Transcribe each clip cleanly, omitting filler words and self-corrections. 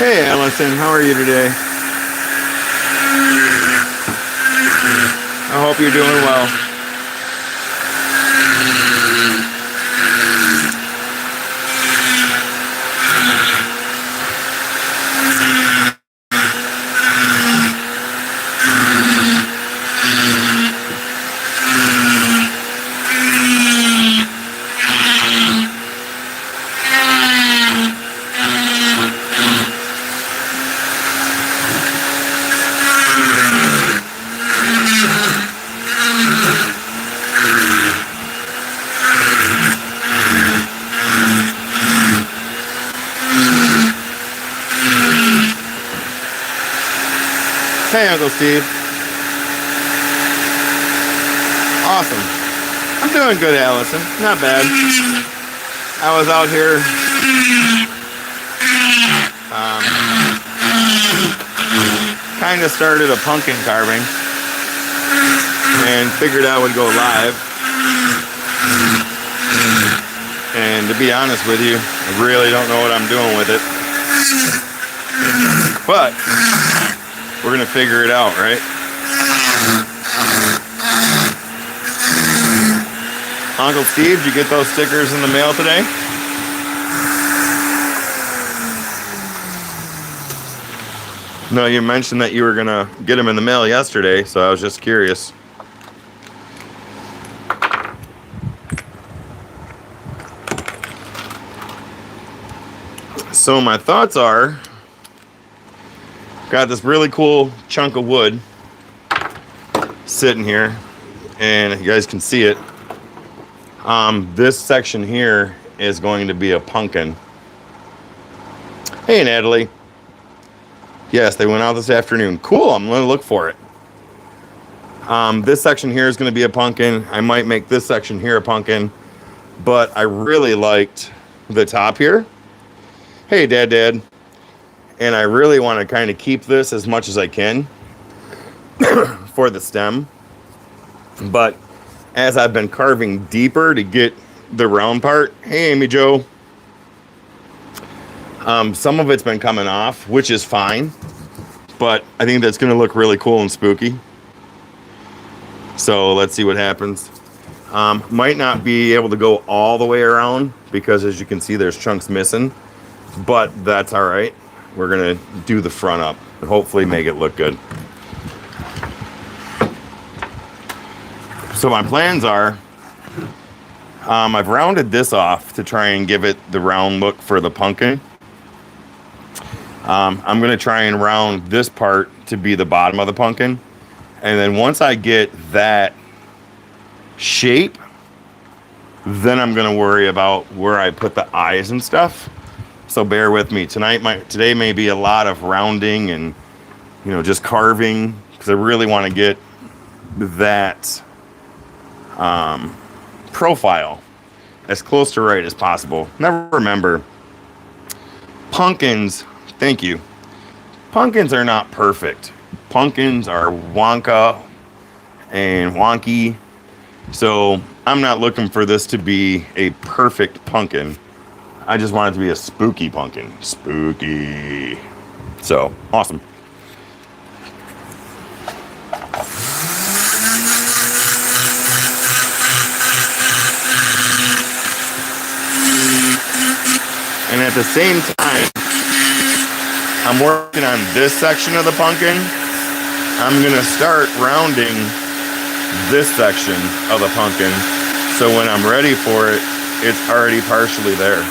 Hey Allison, how are you today? I hope you're doing well. Hey Uncle Steve. Awesome. I'm doing good, Allison. Not bad. I was out here kind of started a pumpkin carving and figured I would go live. And to be honest with you, I really don't know what I'm doing with it. But we're gonna figure it out, right? Uncle Steve, did you get those stickers in the mail today? No, you mentioned that you were gonna get them in the mail yesterday, so I was just curious. So my thoughts are, got this really cool chunk of wood sitting here, and you guys can see it. This section here is going to be a pumpkin. Hey, Natalie. Yes, they went out this afternoon. Cool, I'm going to look for it. This section here is going to be a pumpkin. I might make this section here a pumpkin, but I really liked the top here. Hey, Dad. And I really want to kind of keep this as much as I can for the stem. But as I've been carving deeper to get the round part, hey, Amy Jo, some of it's been coming off, which is fine. But I think that's going to look really cool and spooky. So let's see what happens. Might not be able to go all the way around because, as you can see, there's chunks missing. But that's all right. We're going to do the front up and hopefully make it look good. So my plans are, I've rounded this off to try and give it the round look for the pumpkin. I'm going to try and round this part to be the bottom of the pumpkin. And then once I get that shape, then I'm going to worry about where I put the eyes and stuff. So bear with me. Today may be a lot of rounding and, just carving, because I really want to get that profile as close to right as possible. Never remember, pumpkins, thank you. Pumpkins are not perfect. Pumpkins are wonka and wonky. So I'm not looking for this to be a perfect pumpkin. I just want it to be a spooky pumpkin. Spooky. So, awesome. And at the same time, I'm working on this section of the pumpkin. I'm going to start rounding this section of the pumpkin. So when I'm ready for it, it's already partially there.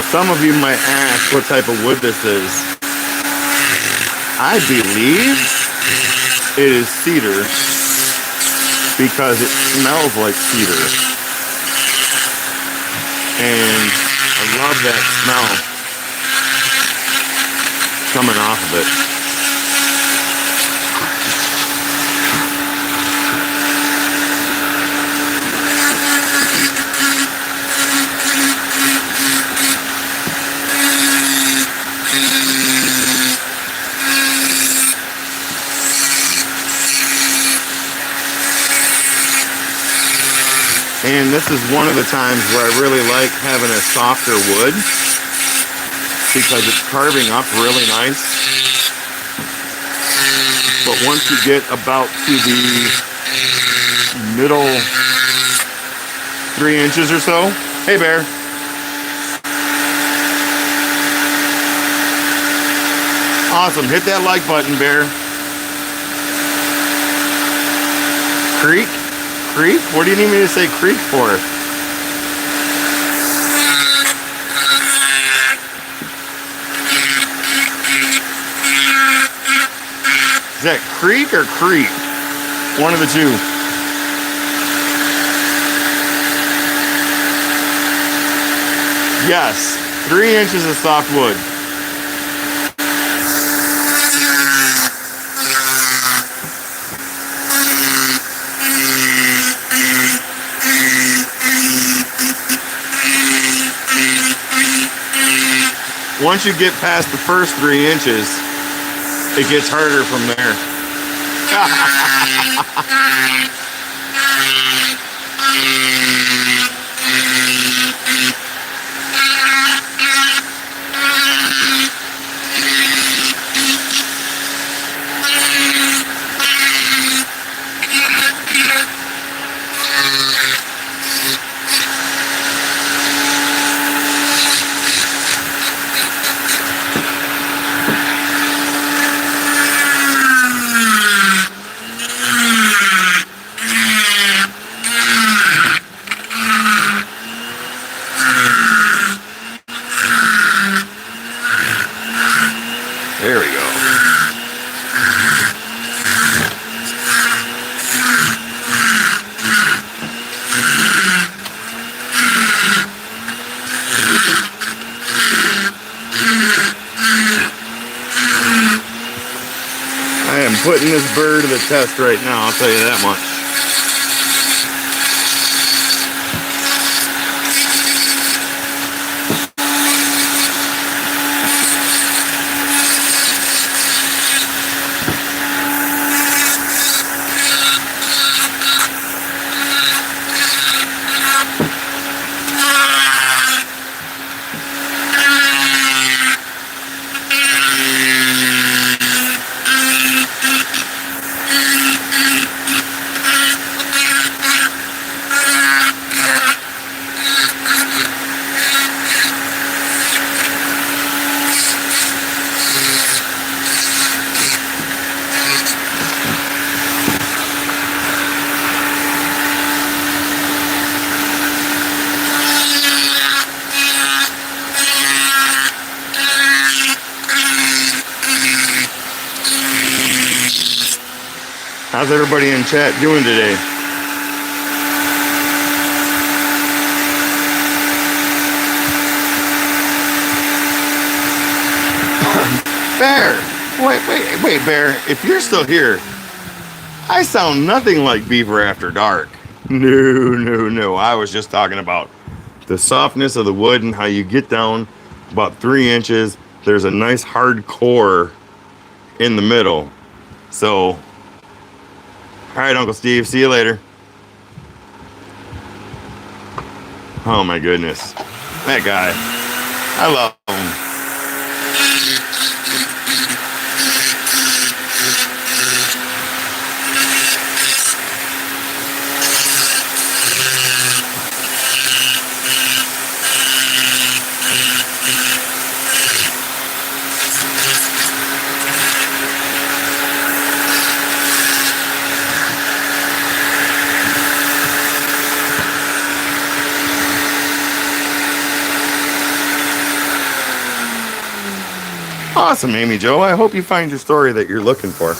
Some of you might ask what type of wood this is. I believe it is cedar because it smells like cedar. And I love that smell coming off of it. And this is one of the times where I really like having a softer wood because it's carving up really nice. But once you get about to the middle 3 inches or so, hey Bear. Awesome, hit that like button, Bear. Creek? Creek? What do you need me to say creek for? Is that creek or creek? One of the two. Yes, 3 inches of soft wood. Once you get past the first 3 inches, it gets harder from there. There we go. I am putting this bird to the test right now, I'll tell you that much. How's everybody in chat doing today? Bear! Wait, Bear. If you're still here, I sound nothing like Beaver After Dark. No. I was just talking about the softness of the wood and how you get down about 3 inches. There's a nice hard core in the middle. So, all right, Uncle Steve, see you later. Oh my goodness. That guy. I love him. Awesome, Amy Jo. I hope you find your story that you're looking for.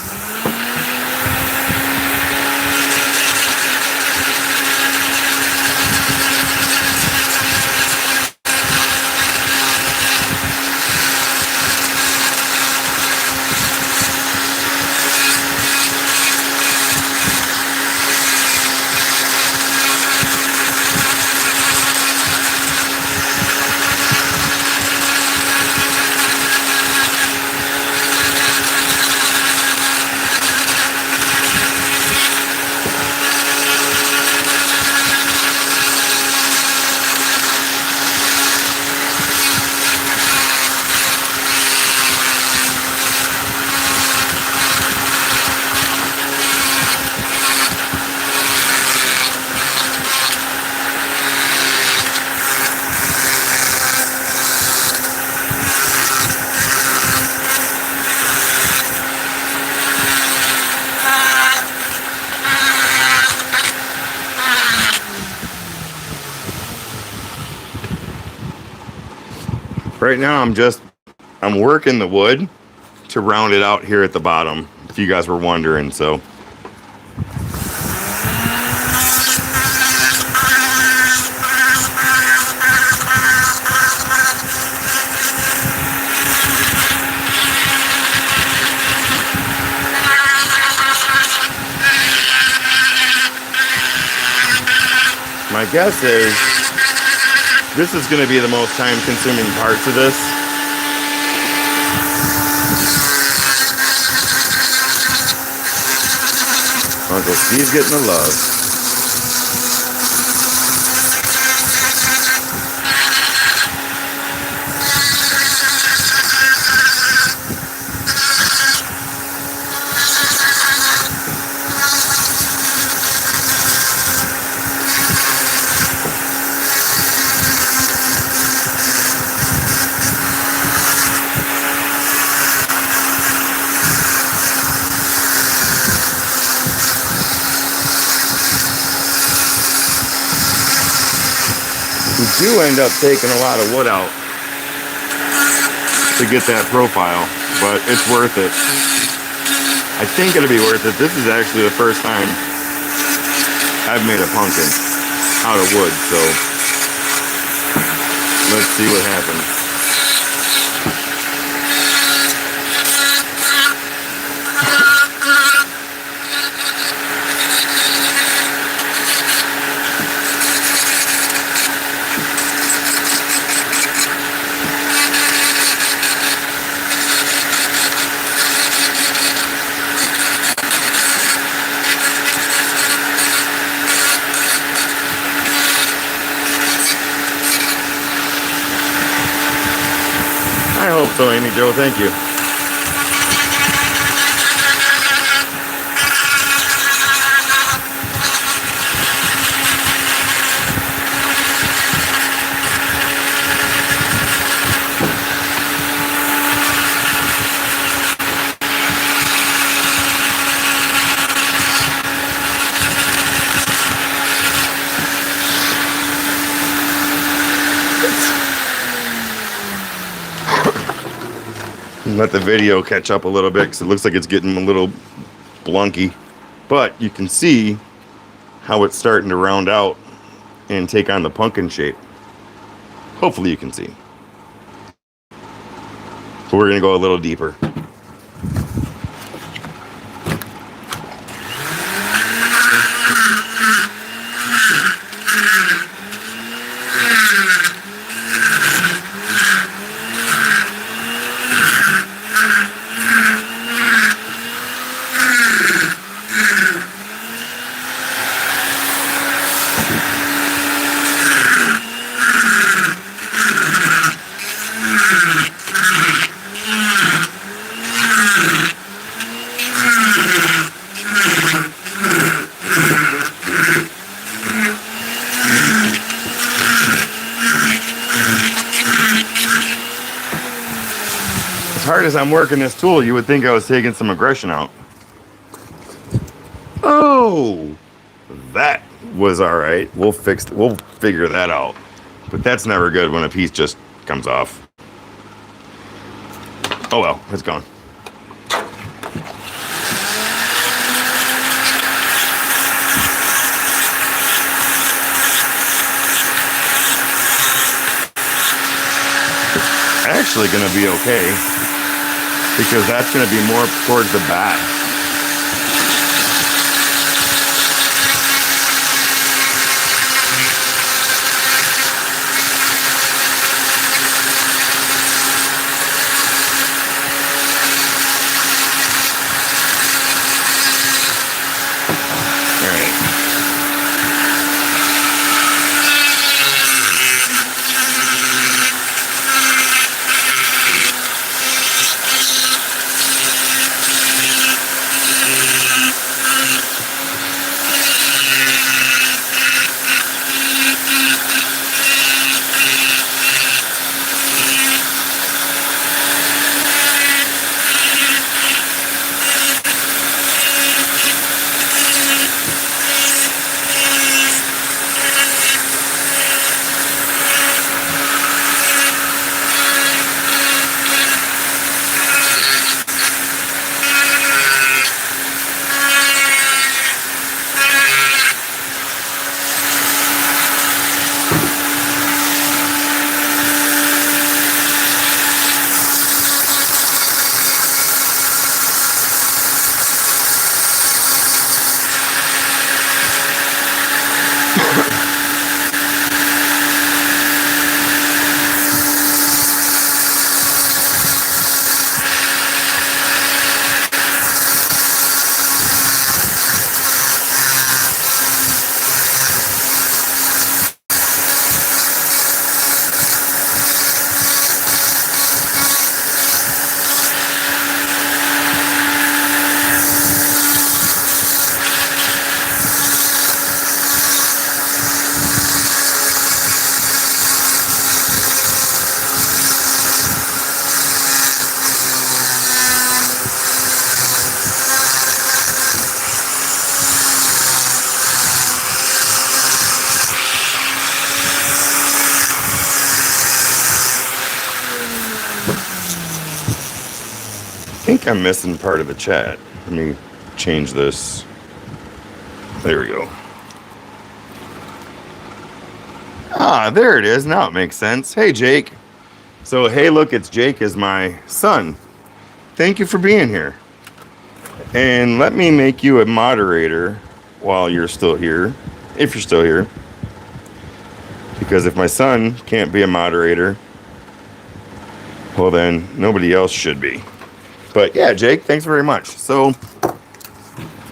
Right now, I'm working the wood to round it out here at the bottom, if you guys were wondering. So my guess is this is going to be the most time-consuming part to this. Uncle Steve's getting the love. We do end up taking a lot of wood out to get that profile, but it's worth it. I think it'll be worth it. This is actually the first time I've made a pumpkin out of wood, so let's see what happens. I hope so, Amy Jo. Thank you. Let the video catch up a little bit because it looks like it's getting a little blunky, but you can see how it's starting to round out and take on the pumpkin shape. Hopefully you can see. So we're gonna go a little deeper. As hard as I'm working this tool, you would think I was taking some aggression out. Oh, that was all right. We'll figure that out. But that's never good when a piece just comes off. Oh well, it's gone. Actually going to be okay because that's going to be more towards the back. I think I'm missing part of the chat. Let me change this. There we go. Ah, there it is. Now it makes sense. Hey, Jake. So, hey, look, it's Jake is my son. Thank you for being here. And let me make you a moderator while you're still here, if you're still here. Because if my son can't be a moderator, well, then nobody else should be. But yeah, Jake, thanks very much. So,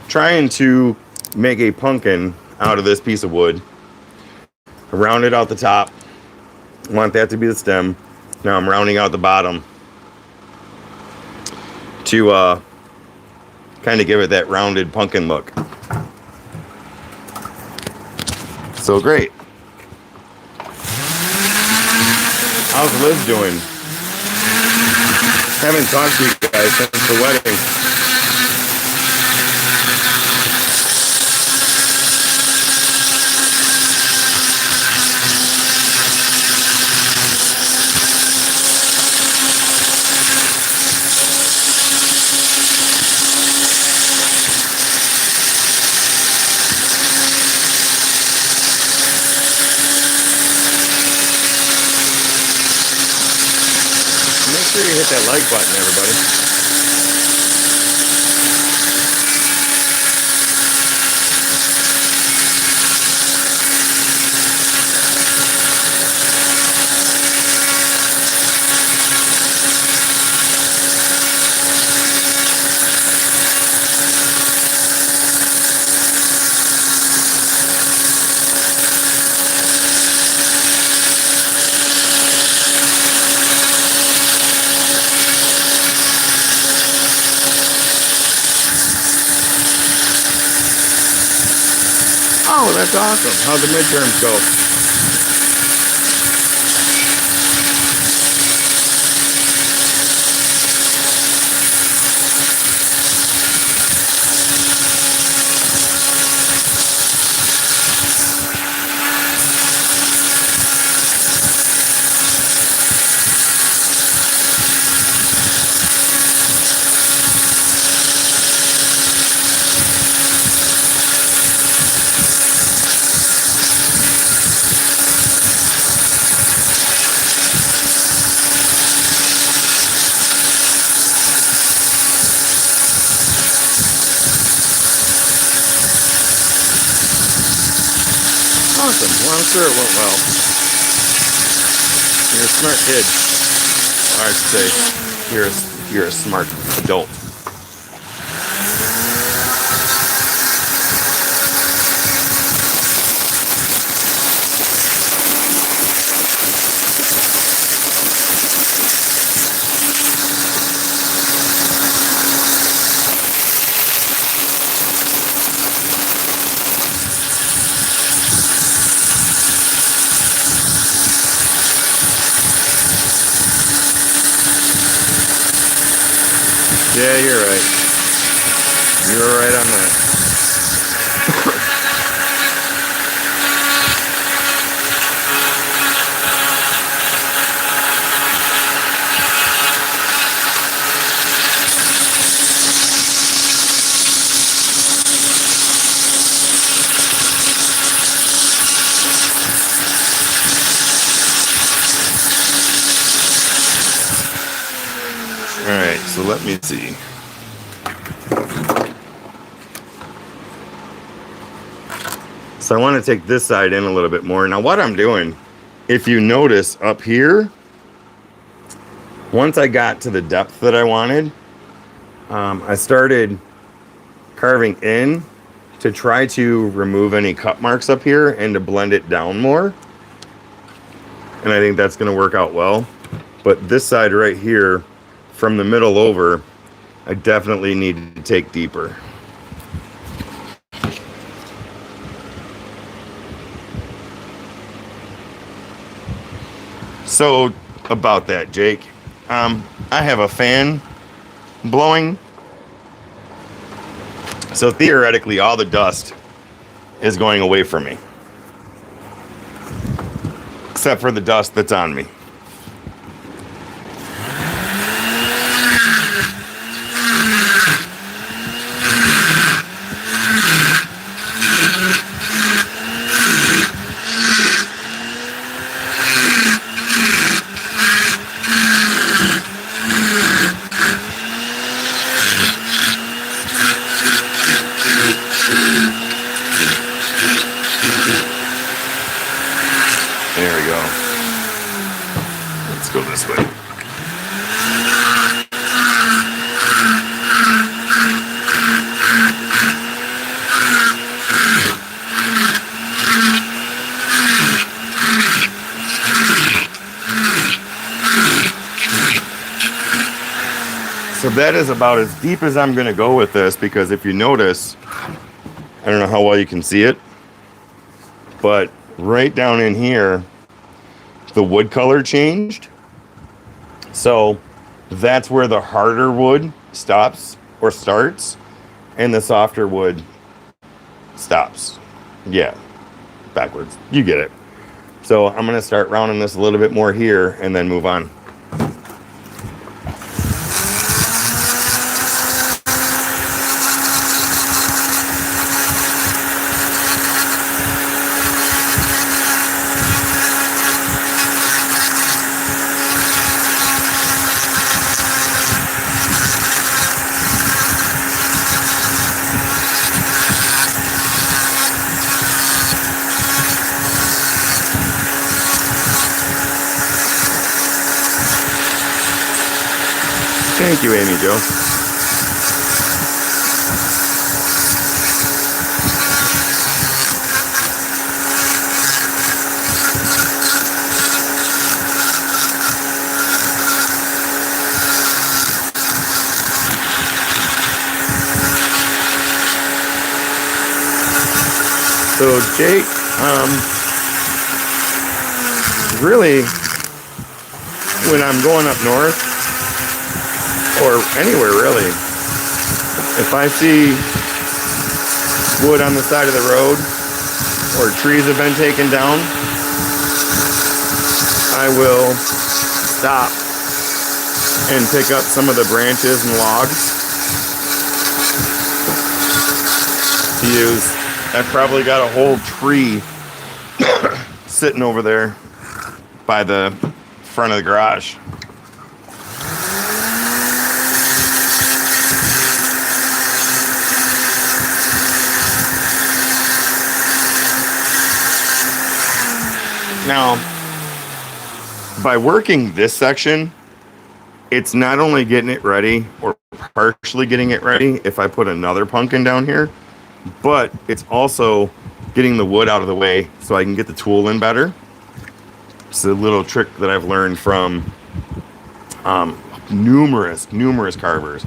trying to make a pumpkin out of this piece of wood. I rounded out the top. I want that to be the stem. Now I'm rounding out the bottom to kind of give it that rounded pumpkin look. So great. How's Liz doing? Haven't talked to you guys since the wedding. Make sure you hit that like button, everybody. Oh, that's awesome. How'd the midterms go? Awesome. Well, I'm sure it went well. You're a smart kid. Or I should say, you're a smart adult. Yeah, you're right. You're right on that. All right, so let me see. So I want to take this side in a little bit more. Now what I'm doing, if you notice up here, once I got to the depth that I wanted, I started carving in to try to remove any cut marks up here and to blend it down more. And I think that's going to work out well. But this side right here, from the middle over, I definitely need to take deeper. So about that, Jake, I have a fan blowing. So theoretically, all the dust is going away from me, except for the dust that's on me. There we go. Let's go this way. So that is about as deep as I'm going to go with this, because if you notice, I don't know how well you can see it, but right down in here, the wood color changed. So that's where the harder wood stops or starts, and the softer wood stops. Yeah, backwards. You get it. So I'm going to start rounding this a little bit more here and then move on. Thank you, Amy Jo. So Jake, really, when I'm going up north, or anywhere really, if I see wood on the side of the road or trees have been taken down, I will stop and pick up some of the branches and logs to use. I've probably got a whole tree sitting over there by the front of the garage. Now, by working this section, it's not only getting it ready or partially getting it ready if I put another pumpkin down here, but it's also getting the wood out of the way so I can get the tool in better. It's a little trick that I've learned from numerous carvers.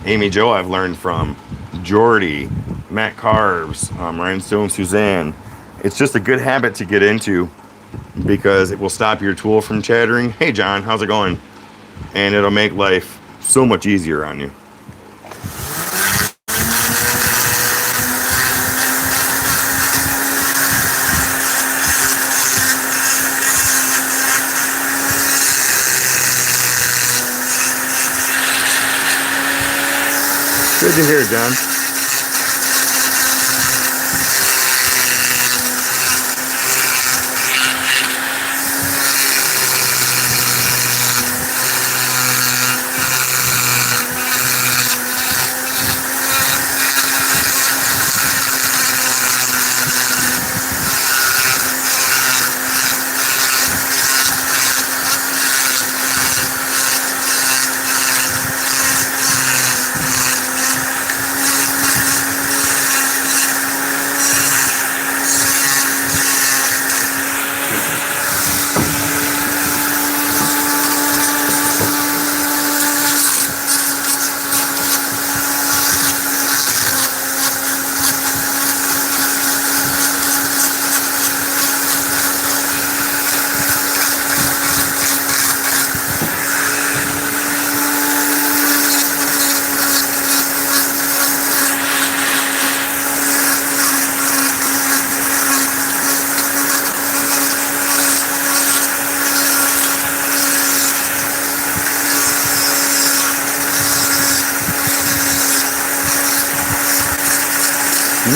Amy Jo I've learned from, Jordy, Matt Carves, Rhinestone Suzanne. It's just a good habit to get into because it will stop your tool from chattering. Hey John, how's it going? And it'll make life so much easier on you. Good to hear, John.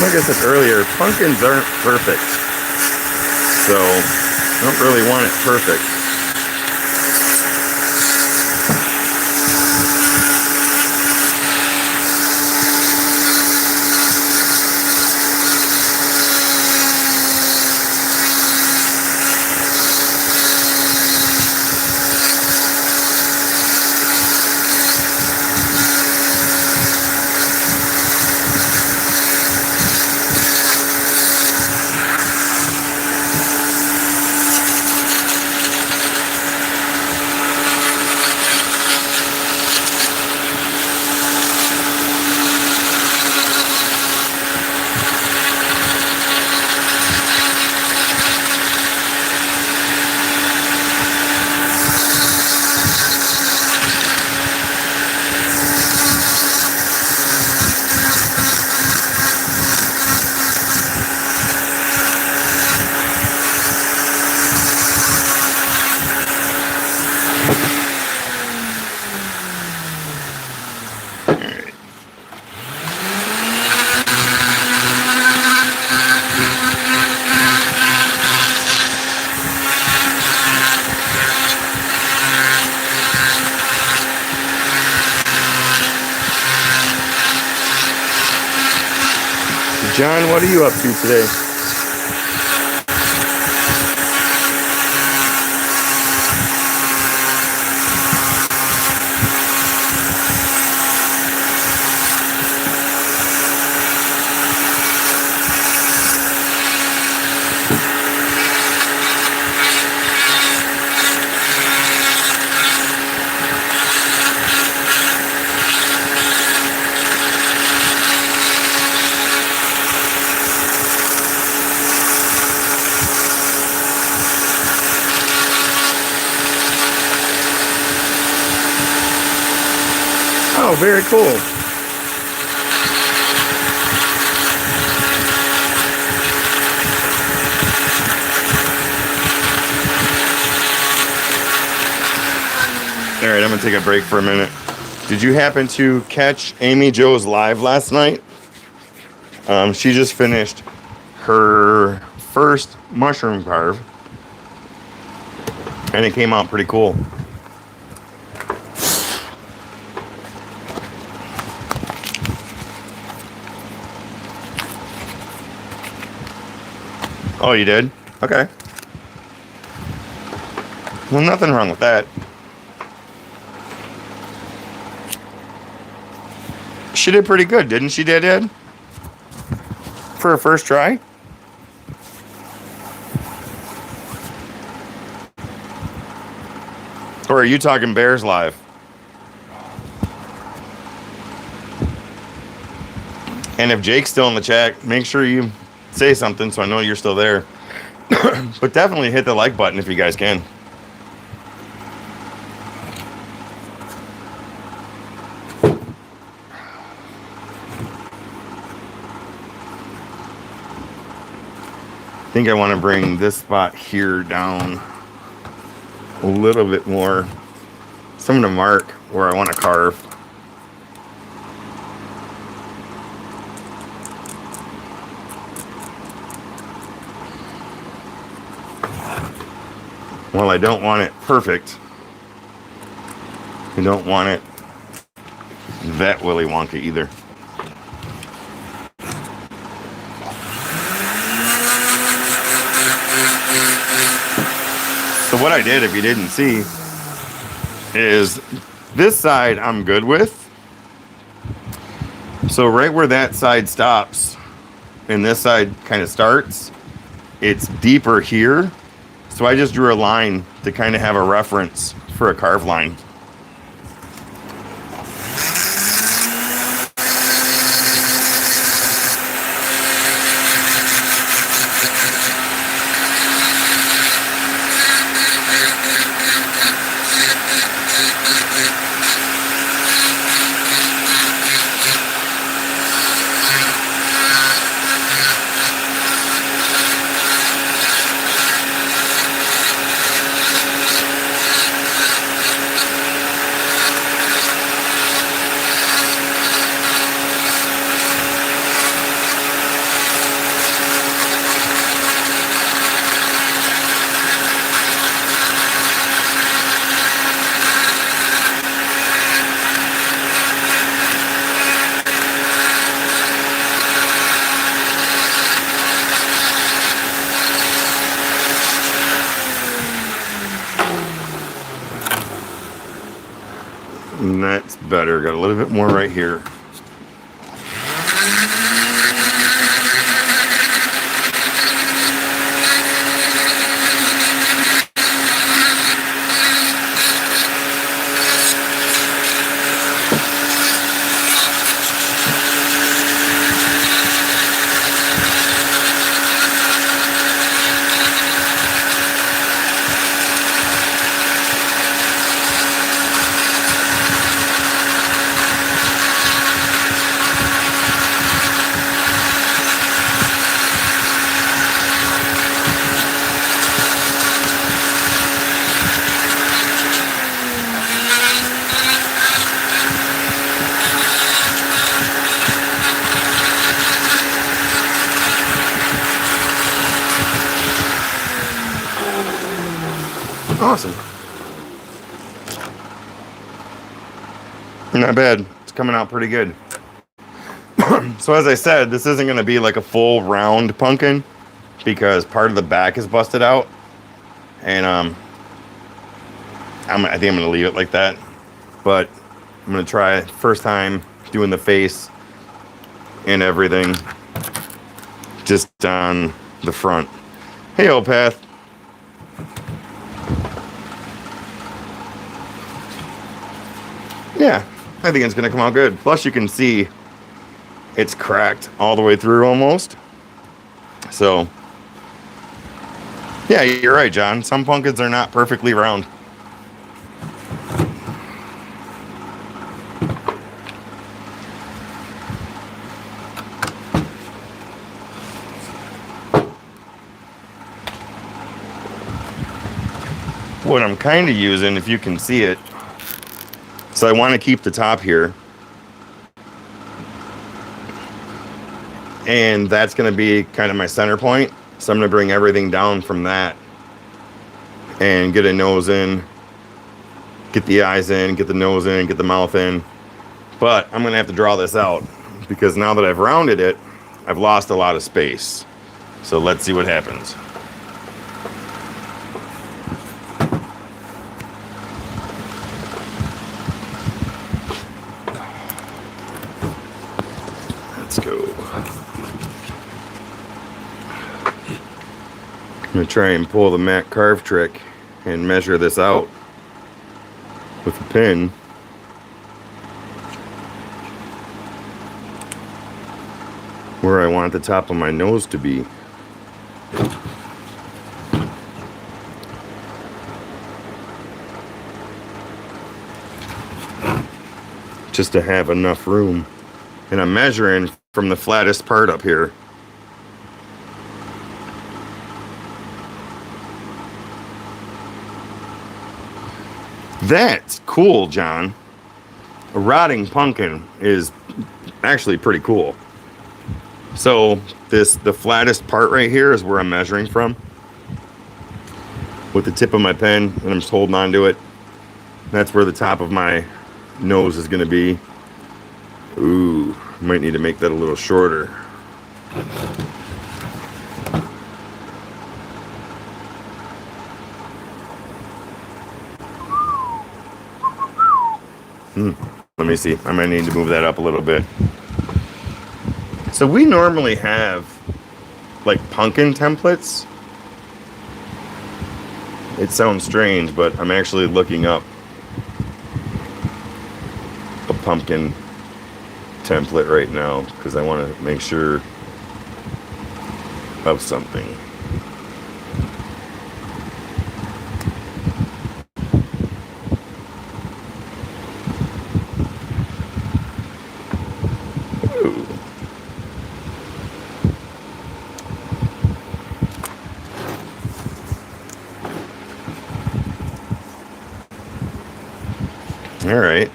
Like I said earlier, pumpkins aren't perfect, so I don't really want it perfect. John, what are you up to today? Oh, very cool. All right, I'm gonna take a break for a minute. Did you happen to catch Amy Jo's live last night? She just finished her first mushroom carve, and it came out pretty cool. Oh, you did? Okay. Well, nothing wrong with that. She did pretty good, didn't she, Dad? For her first try? Or are you talking Bears Live? And if Jake's still in the chat, make sure you say something so I know you're still there. But definitely hit the like button if you guys can. I think I want to bring this spot here down a little bit more. So I'm going to mark where I want to carve. Well, I don't want it perfect. I don't want it that Willy Wonka either. So what I did, if you didn't see, is this side I'm good with. So right where that side stops and this side kind of starts, it's deeper here. So I just drew a line to kind of have a reference for a carve line. And that's better. Got a little bit more right here. Awesome. Not bad. It's coming out pretty good. So as I said, this isn't going to be like a full round pumpkin because part of the back is busted out. And I think I'm going to leave it like that. But I'm going to try it first time doing the face and everything just on the front. Hey, Opath. Yeah, I think it's going to come out good. Plus, you can see it's cracked all the way through almost. So, yeah, you're right, John. Some pumpkins are not perfectly round. What I'm kind of using, if you can see it, so I want to keep the top here. And that's going to be kind of my center point. So I'm going to bring everything down from that and get a nose in, get the eyes in, get the nose in, get the mouth in. But I'm going to have to draw this out because now that I've rounded it, I've lost a lot of space. So let's see what happens. Let's go. I'm going to try and pull the mat carve trick and measure this out with a pin. Where I want the top of my nose to be. Just to have enough room. And I'm measuring from the flattest part up here. That's cool, John. A rotting pumpkin is actually pretty cool. So the flattest part right here is where I'm measuring from with the tip of my pen, and I'm just holding on to it. That's where the top of my nose is going to be. Ooh, might need to make that a little shorter. Let me see. I might need to move that up a little bit. So we normally have like pumpkin templates. It sounds strange, but I'm actually looking up a pumpkin template right now because I want to make sure of something. All right.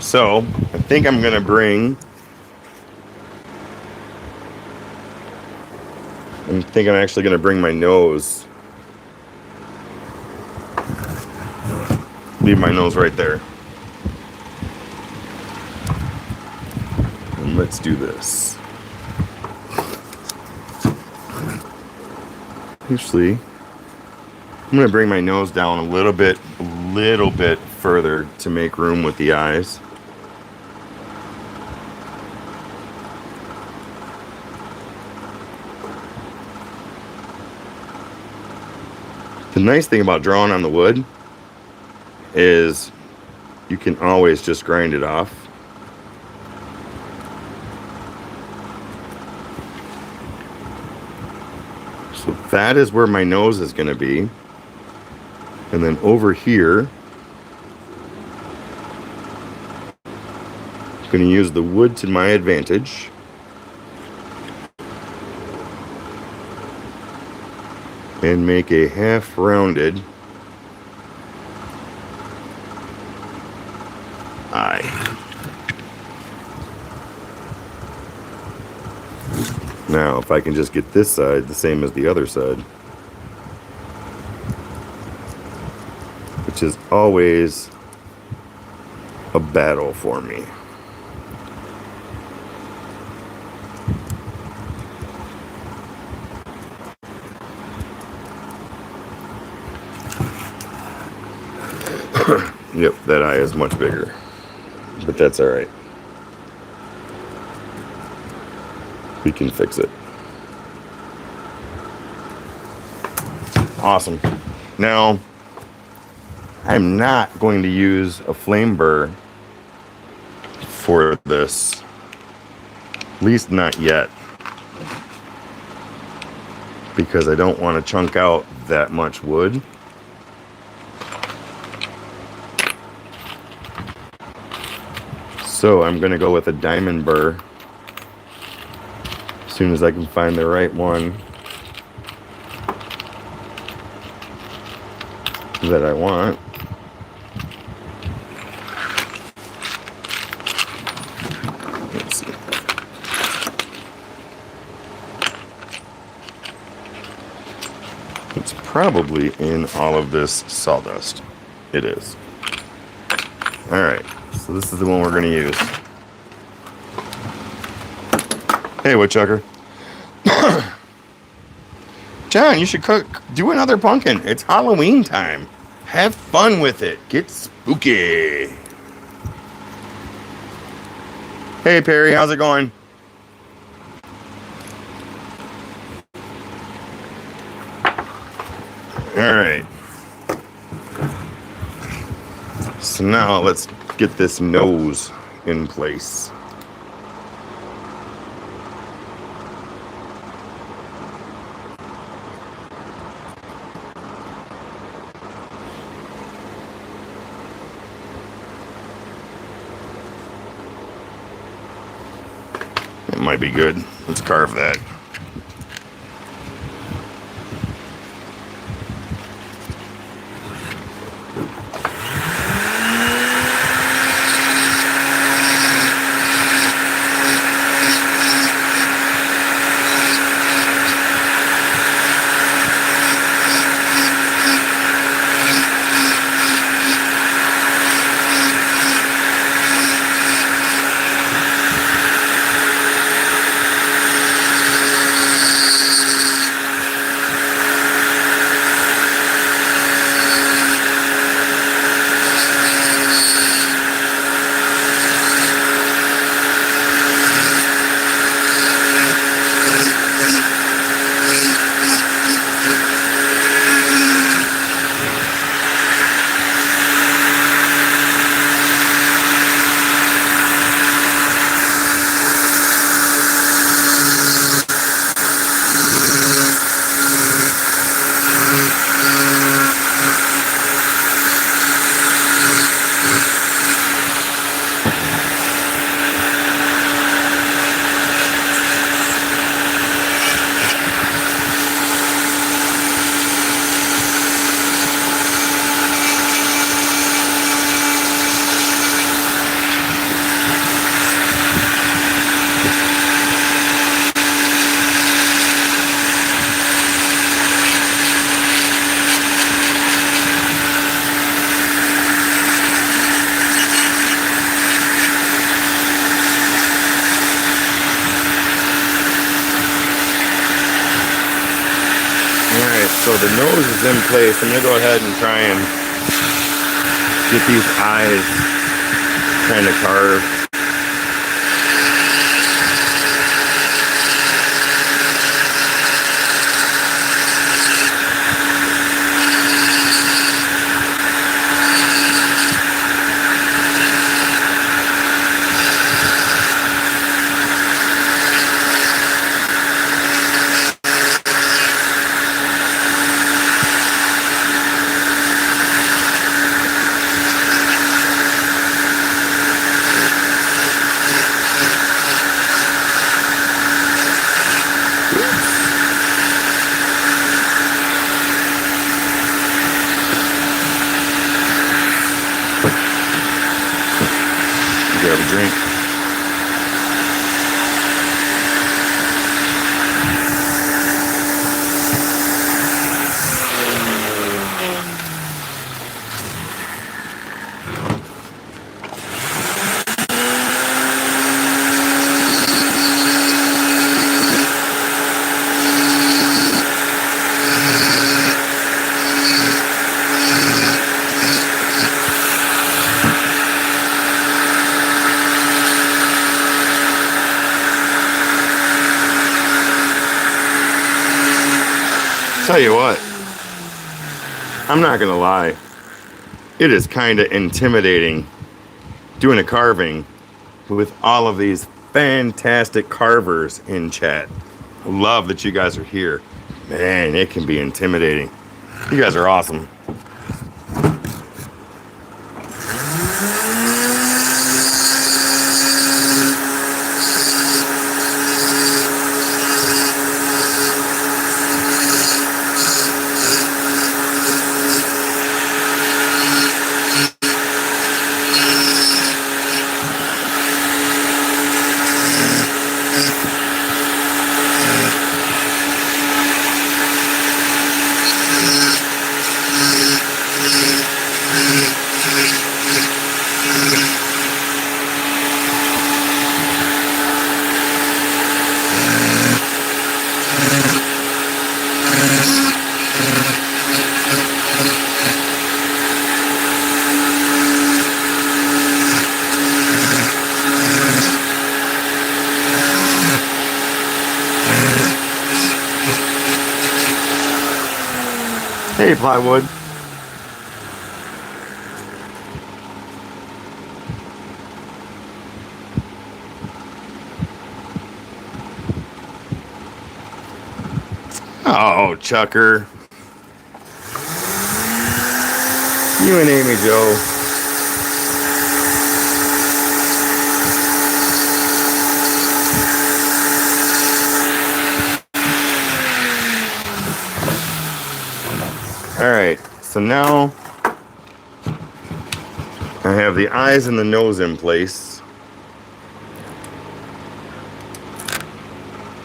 So I think I'm gonna I'm actually gonna bring my nose. Leave my nose right there. And let's do this. Actually, I'm going to bring my nose down a little bit further to make room with the eyes. The nice thing about drawing on the wood is you can always just grind it off. So that is where my nose is going to be. And then over here, I'm going to use the wood to my advantage. And make a half rounded eye. Now, if I can just get this side the same as the other side, which is always a battle for me. Yep, that eye is much bigger, but that's all right. We can fix it. Awesome. Now, I'm not going to use a flame burr for this, at least not yet, because I don't want to chunk out that much wood. So I'm going to go with a diamond burr as soon as I can find the right one that I want. Let's see. It's probably in all of this sawdust. It is. All right. So this is the one we're going to use. Hey, woodchucker. John, you should do another pumpkin. It's Halloween time. Have fun with it. Get spooky. Hey Perry, how's it going? All right. So now let's get this nose in place. That might be good. Let's carve that. So the nose is in place. I'm going to go ahead and try and get these eyes kind of carved. Grab a drink. Tell you what, I'm not gonna lie, it is kind of intimidating doing a carving with all of these fantastic carvers in chat. Love that you guys are here. Man, it can be intimidating. You guys are awesome. plywood. Oh, Chucker. You and Amy Joe. All right, so now I have the eyes and the nose in place,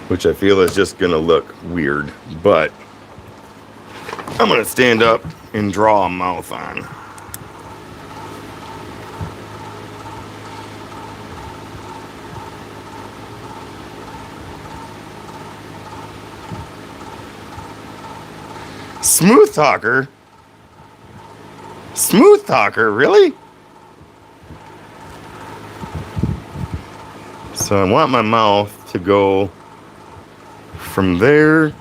which I feel is just gonna look weird, but I'm gonna stand up and draw a mouth on. Smooth talker? Smooth talker, really? So I want my mouth to go from there.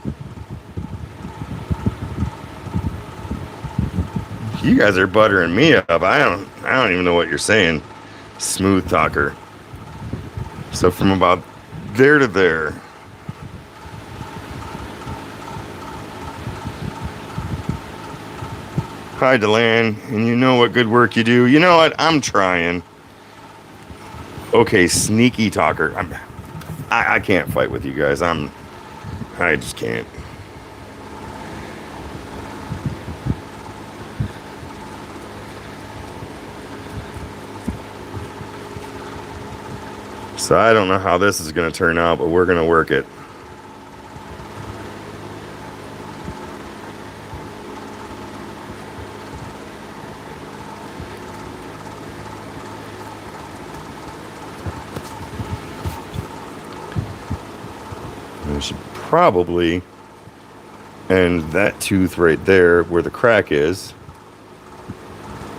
You guys are buttering me up. I don't even know what you're saying. Smooth talker. So from about there to there. Hi, Delan, and you know what good work you do. You know what? I'm trying. Okay, sneaky talker. I can't fight with you guys. I just can't. So I don't know how this is going to turn out, but we're going to work it. I should probably end that tooth right there where the crack is.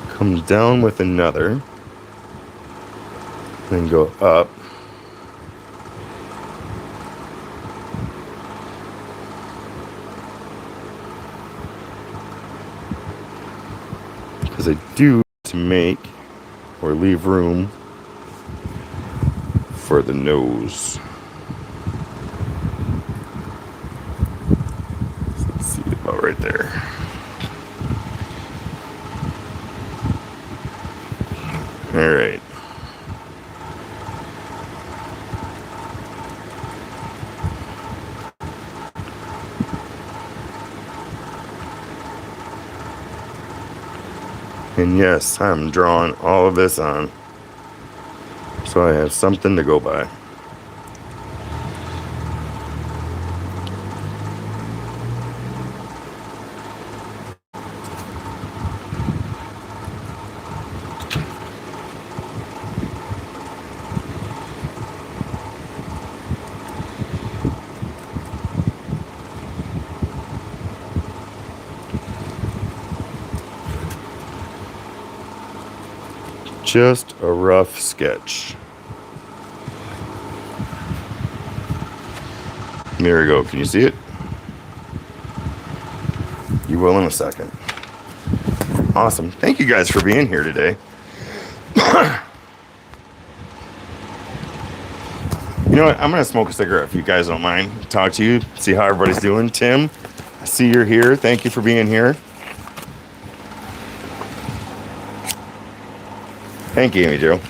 Come down with another. Then go up. Because I do to make or leave room for the nose. Right there. All right. And yes, I'm drawing all of this on, so I have something to go by. Just a rough sketch. There we go. Can you see it? You will in a second. Awesome. Thank you guys for being here today. You know what? I'm going to smoke a cigarette if you guys don't mind. Talk to you. See how everybody's doing. Tim, I see you're here. Thank you for being here. Thank you, Amy Jo.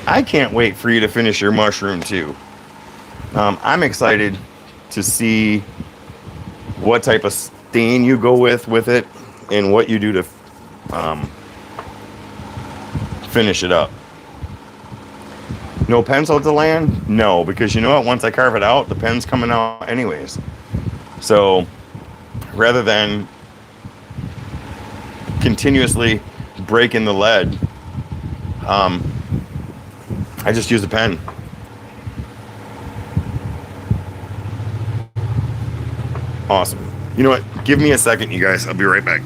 I can't wait for you to finish your mushroom too. I'm excited to see what type of stain you go with it and what you do to finish it up. No pencil to land? No, because you know what? Once I carve it out, the pen's coming out anyways. So rather than continuously breaking the lead, I just use a pen. Awesome. You know what? Give me a second, you guys. I'll be right back.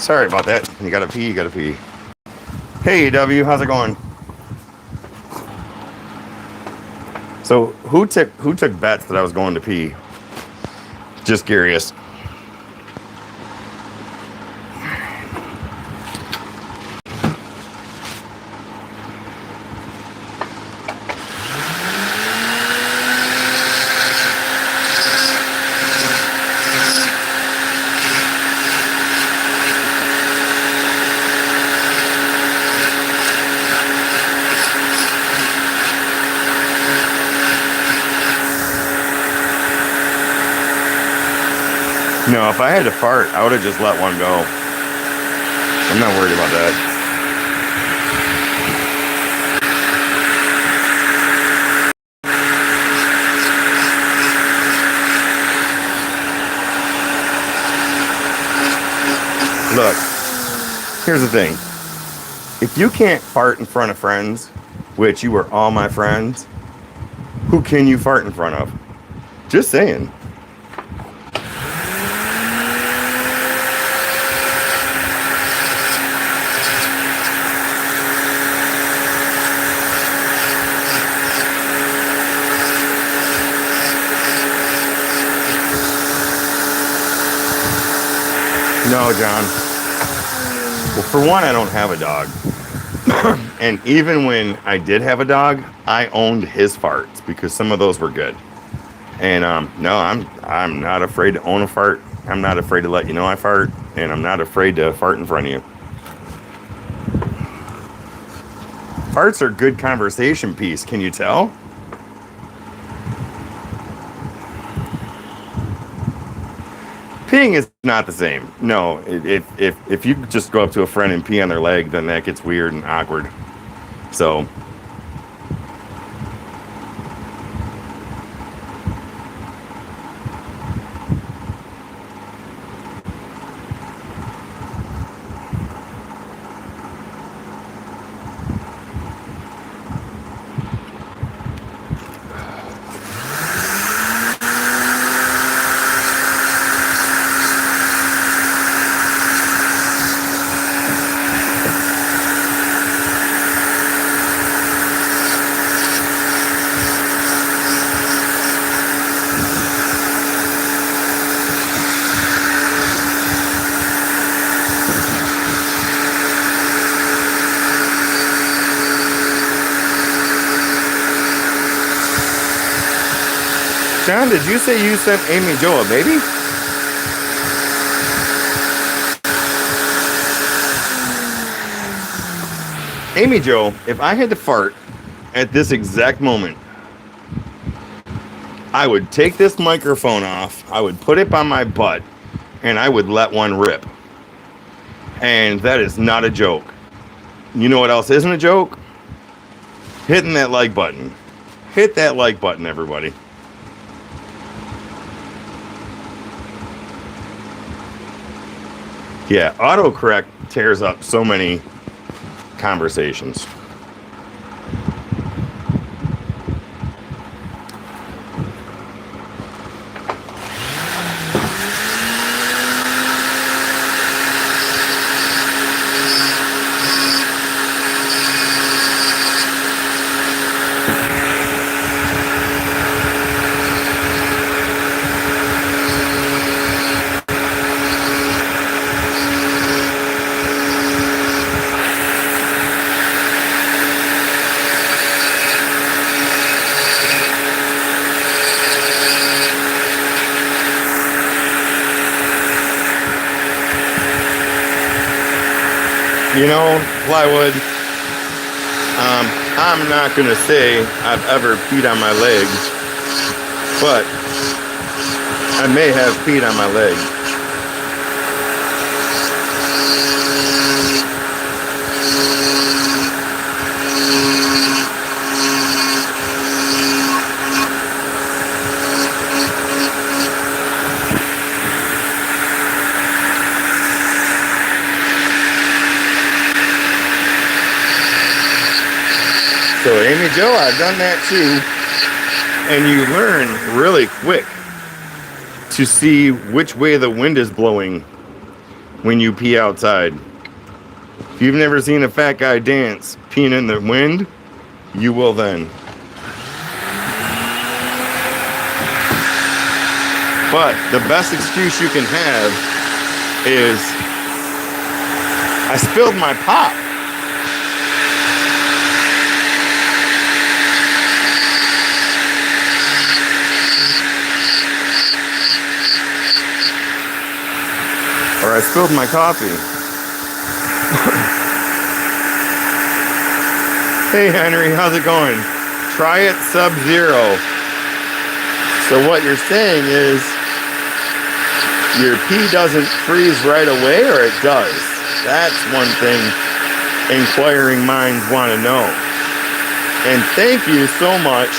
Sorry about that. You gotta pee, you gotta pee. Hey, W, how's it going? So who took bets that I was going to pee? Just curious. No, if I had to fart, I would have just let one go. I'm not worried about that. Look, here's the thing. If you can't fart in front of friends, which you are all my friends, who can you fart in front of? Just saying. No, John. Well, for one, I don't have a dog. And even when I did have a dog, I owned his farts because some of those were good. And no, I'm not afraid to own a fart. I'm not afraid to let you know I fart, and I'm not afraid to fart in front of you. Farts are good conversation piece. Can you tell? Peeing is not the same. No, if you just go up to a friend and pee on their leg, then that gets weird and awkward. So, John, did you say you sent Amy Jo a baby? Amy Jo, if I had to fart at this exact moment, I would take this microphone off, I would put it on my butt, and I would let one rip. And that is not a joke. You know what else isn't a joke? Hitting that like button. Hit that like button, everybody. Yeah, autocorrect tears up so many conversations. You know, plywood, I'm not going to say I've ever peed on my leg, but I may have peed on my leg. So Amy Jo, I've done that too. And you learn really quick to see which way the wind is blowing when you pee outside. If you've never seen a fat guy dance peeing in the wind, you will then. But the best excuse you can have is, I spilled my pop. Or I spilled my coffee. Hey Henry, how's it going? Try it sub-zero. So what you're saying is your pee doesn't freeze right away, or it does? That's one thing inquiring minds want to know. And thank you so much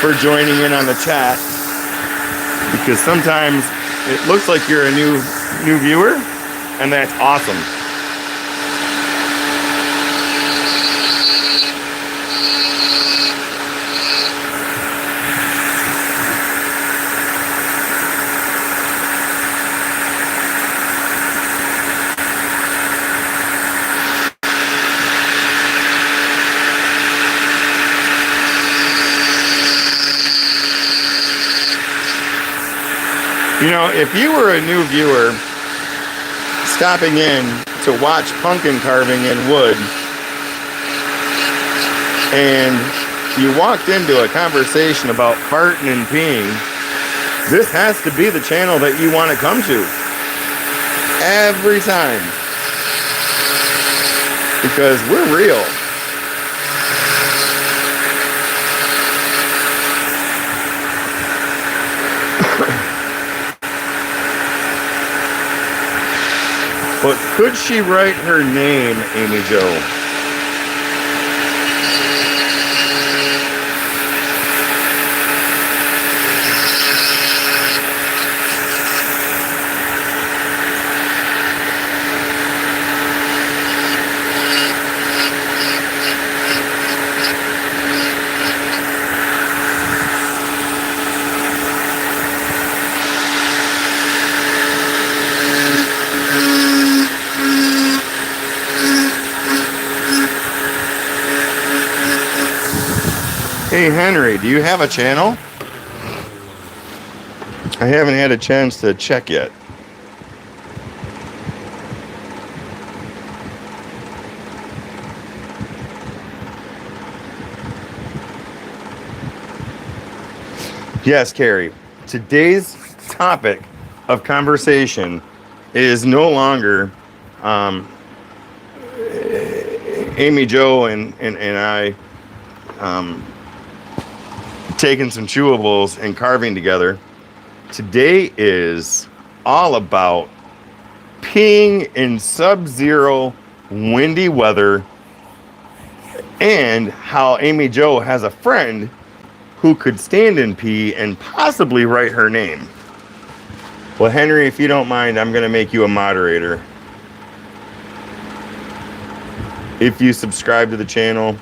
for joining in on the chat, because sometimes it looks like you're a new viewer, and that's awesome. You know, if you were a new viewer stopping in to watch pumpkin carving in wood, and you walked into a conversation about farting and peeing, this has to be the channel that you want to come to every time, because we're real. But could she write her name, Amy Jo? Hey Henry, do you have a channel? I haven't had a chance to check yet. Yes, Carrie. Today's topic of conversation is no longer Amy Jo and I taking some chewables and carving together. Today is all about peeing in sub-zero windy weather, and how Amy Jo has a friend who could stand in pee and possibly write her name. Well, Henry, if you don't mind, I'm going to make you a moderator. If you subscribe to the channel,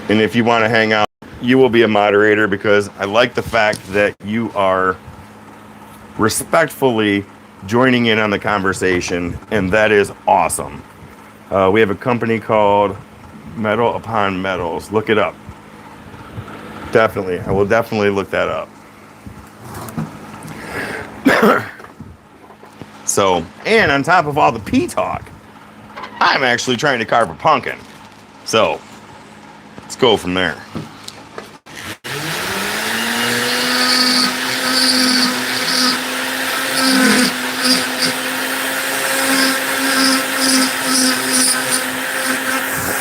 and if you want to hang out, you will be a moderator, because I like the fact that you are respectfully joining in on the conversation, and that is awesome. We have a company called Metal Upon Metals. Look it up. Definitely. I will definitely look that up. So, and on top of all the pee talk, I'm actually trying to carve a pumpkin. So, let's go from there.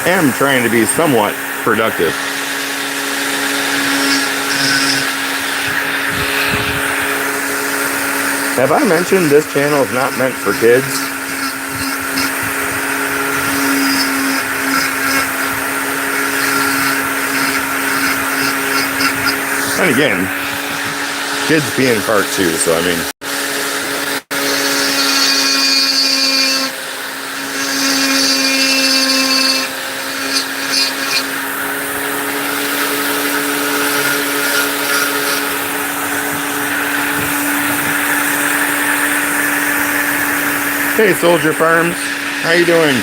I am trying to be somewhat productive. Have I mentioned this channel is not meant for kids? And again, kids being part too, so I mean. Hey, Soldier Farms, how you doing?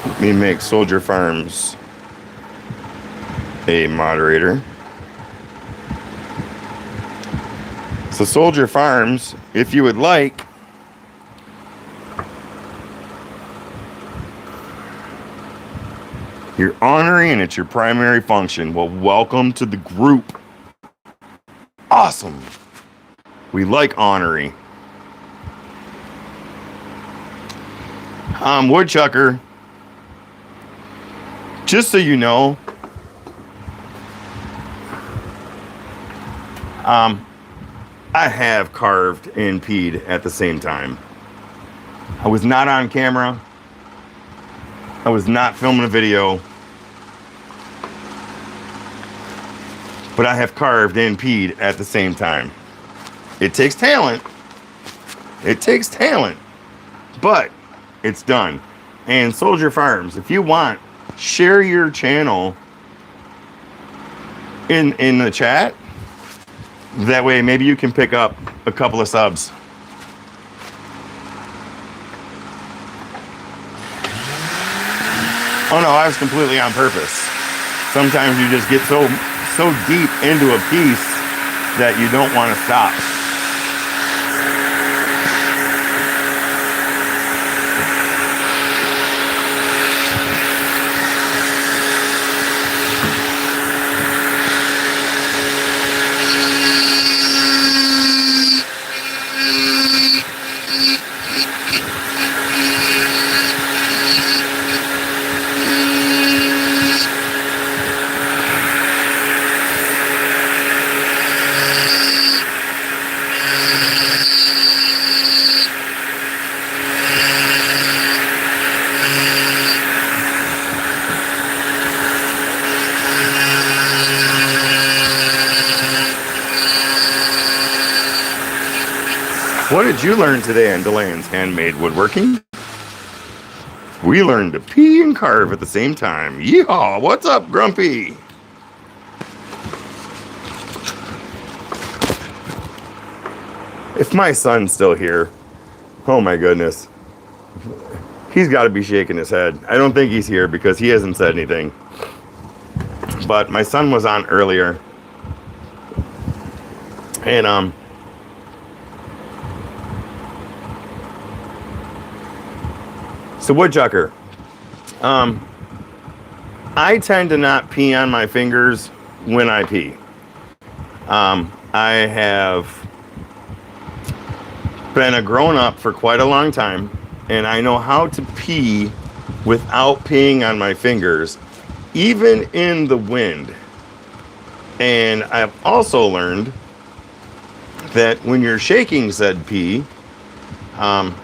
Let me make Soldier Farms a moderator. So Soldier Farms, if you would like, you're honoring and it's your primary function. Well, welcome to the group. Awesome. We like honoring. Woodchucker, just so you know, I have carved and peed at the same time. I was not on camera. I was not filming a video. But I have carved and peed at the same time. It takes talent. It takes talent. But it's done. And Soldier Farms, if you want, share your channel in the chat. That way, maybe you can pick up a couple of subs. Oh no, I was completely on purpose. Sometimes you just get so deep into a piece that you don't want to stop. What did you learn today on DeLane's Handmade Woodworking? We learned to pee and carve at the same time. Yeehaw! What's up, Grumpy? If my son's still here, oh my goodness. He's got to be shaking his head. I don't think he's here because he hasn't said anything. But my son was on earlier. And, so woodchucker, I tend to not pee on my fingers when I pee. I have been a grown-up for quite a long time, and I know how to pee without peeing on my fingers, even in the wind. And I've also learned that when you're shaking said pee, I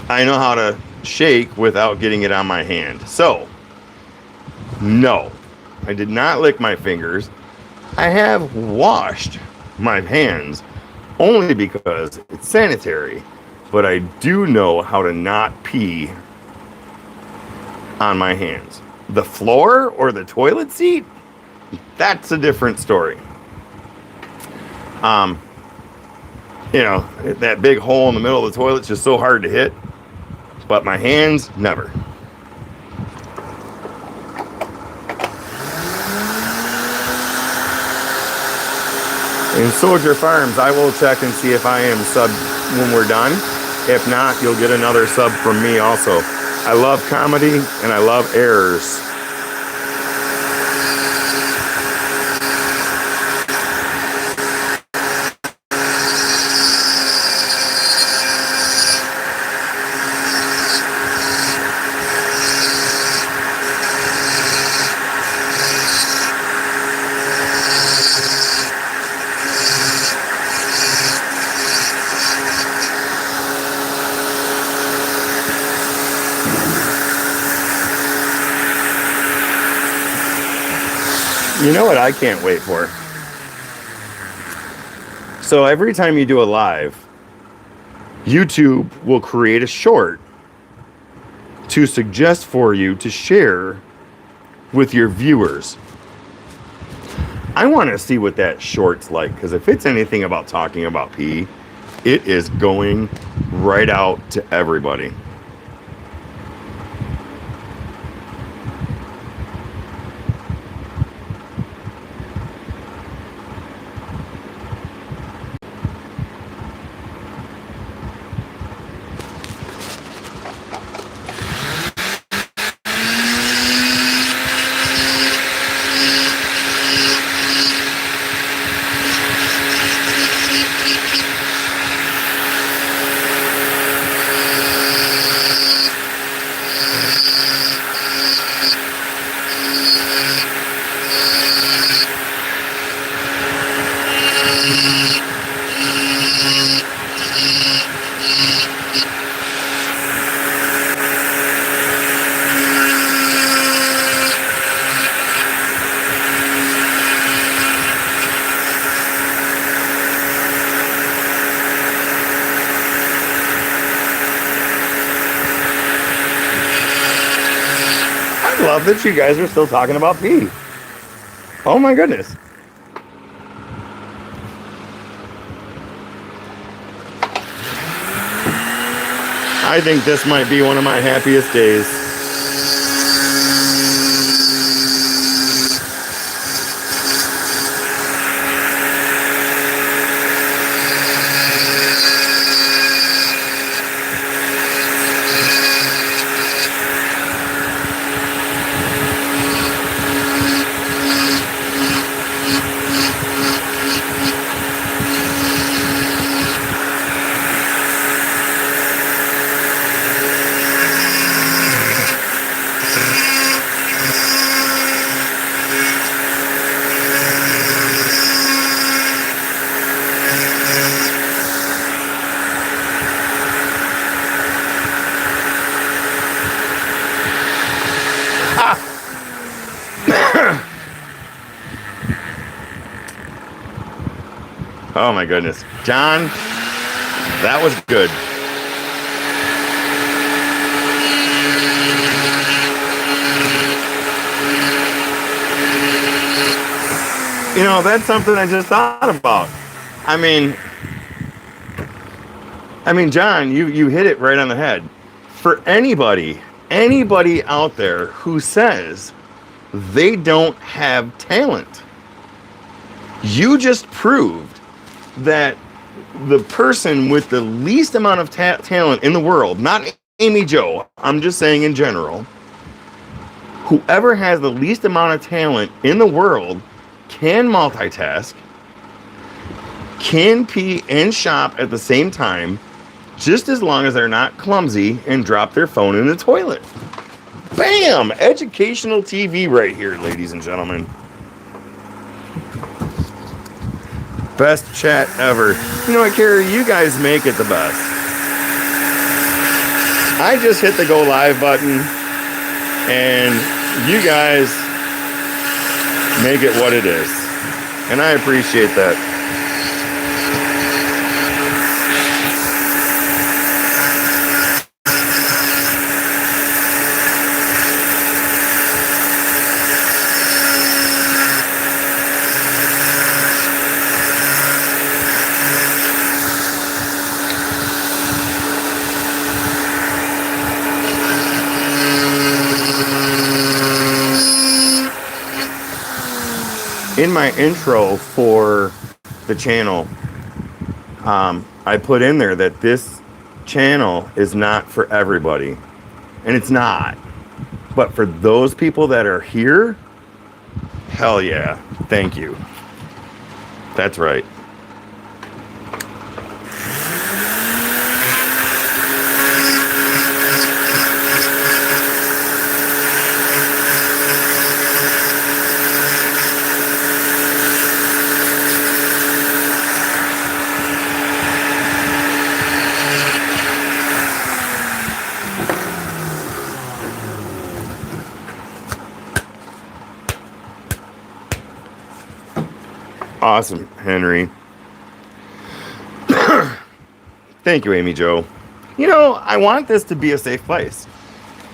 know how to shake without getting it on my hand. So, no, I did not lick my fingers. I have washed my hands only because it's sanitary, but I do know how to not pee on my hands. The floor or the toilet seat, that's a different story. You know, that big hole in the middle of the toilet's just so hard to hit. But my hands, never. In Soldier Farms, I will check and see if I am subbed when we're done. If not, you'll get another sub from me also. I love comedy and I love errors. You know what I can't wait for? So every time you do a live, YouTube will create a short to suggest for you to share with your viewers. I want to see what that short's like, because if it's anything about talking about pee, it is going right out to everybody. I love that you guys are still talking about pee. Oh my goodness. I think this might be one of my happiest days. Oh my goodness. John, that was good. You know, that's something I just thought about. I mean, John, you hit it right on the head. For anybody out there who says they don't have talent, you just proved that the person with the least amount of talent in the world, not Amy Jo, I'm just saying in general, whoever has the least amount of talent in the world can multitask, can pee and shop at the same time, just as long as they're not clumsy and drop their phone in the toilet. Bam! Educational TV right here, ladies and gentlemen. Best chat ever. You know what, Carrie? You guys make it the best. I just hit the go live button, and you guys make it what it is. And I appreciate that. In my intro for the channel, I put in there that this channel is not for everybody. And it's not. But for those people that are here, hell yeah. Thank you. That's right. Awesome, Henry. Thank you, Amy Jo. You know, I want this to be a safe place.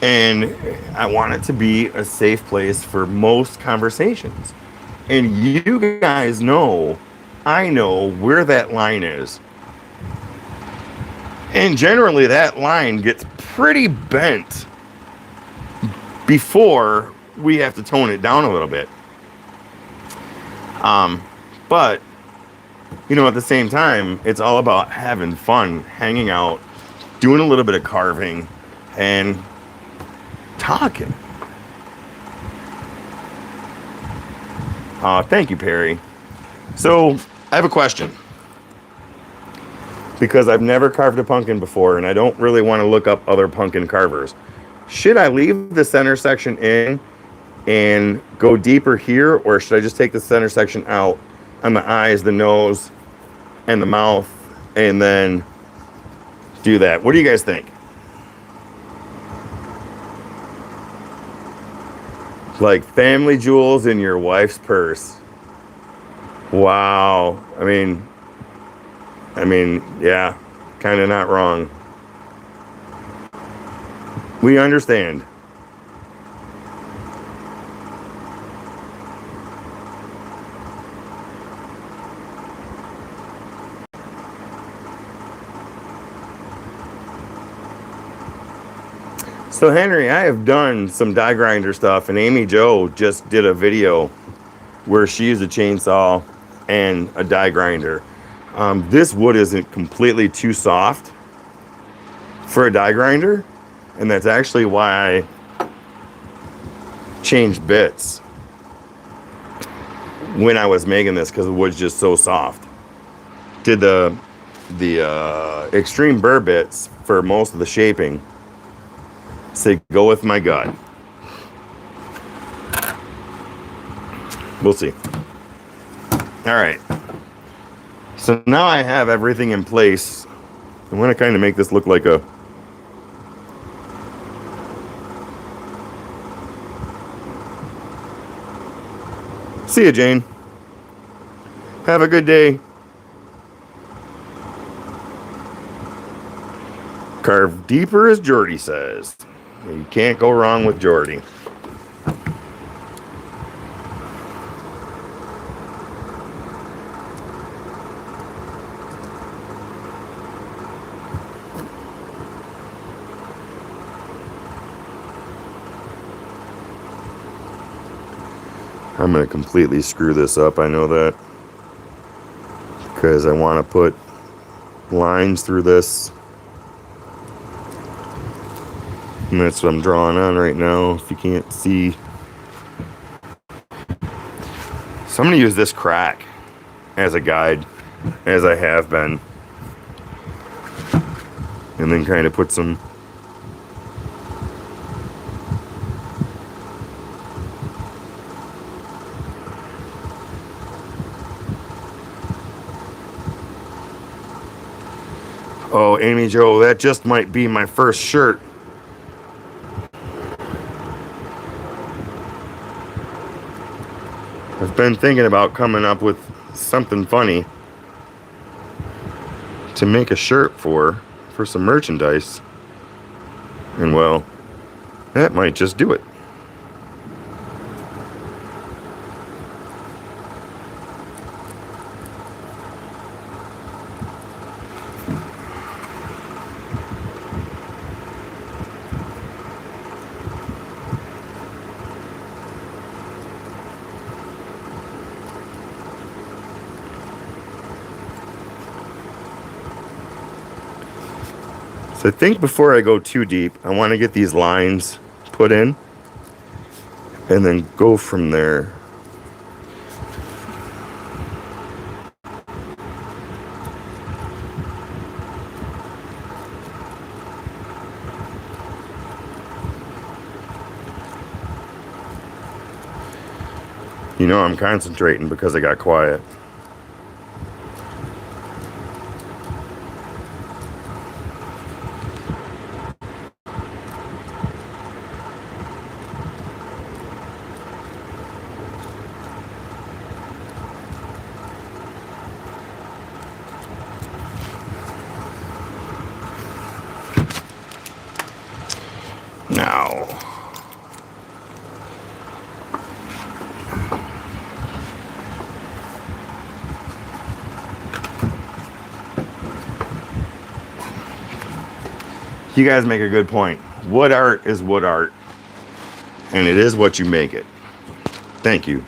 And I want it to be a safe place for most conversations. And you guys know, I know where that line is. And generally that line gets pretty bent before we have to tone it down a little bit. But, you know, at the same time, it's all about having fun, hanging out, doing a little bit of carving, and talking. Thank you, Perry. So, I have a question. Because I've never carved a pumpkin before, and I don't really want to look up other pumpkin carvers. Should I leave the center section in and go deeper here, or should I just take the center section out on the eyes, the nose, and the mouth, and then do that? What do you guys think? Like family jewels in your wife's purse. Wow. I mean, yeah, kind of not wrong. We understand. So Henry, I have done some die grinder stuff, and Amy Jo just did a video where she used a chainsaw and a die grinder. This wood isn't completely too soft for a die grinder, and that's actually why I changed bits when I was making this, because the wood's just so soft. Did the extreme burr bits for most of the shaping. Say go with my gut. We'll see. All right. So now I have everything in place. I want to kind of make this look like a See you, Jane. Have a good day. Carve deeper, as Jordy says. You can't go wrong with Jordy. I'm going to completely screw this up, I know that. Because I want to put lines through this. And that's what I'm drawing on right now, if you can't see. So I'm going to use this crack as a guide, as I have been. And then kind of put some Oh, Amy Jo, that just might be my first shirt. I've been thinking about coming up with something funny to make a shirt for some merchandise. And well, that might just do it. So I think before I go too deep, I want to get these lines put in and then go from there. You know, I'm concentrating because I got quiet. Now, you guys make a good point. Wood art is wood art, and it is what you make it. Thank you.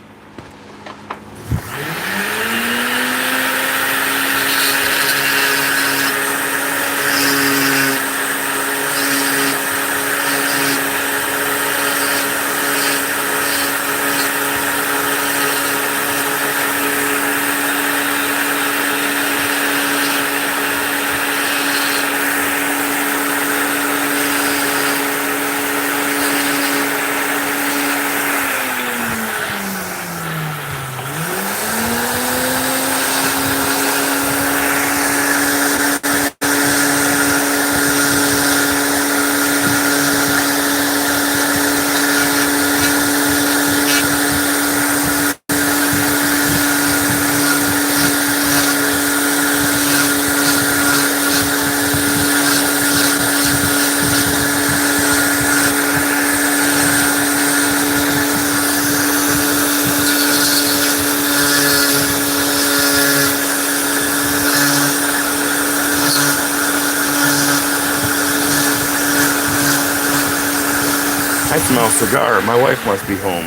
I smell cigar. My wife must be home.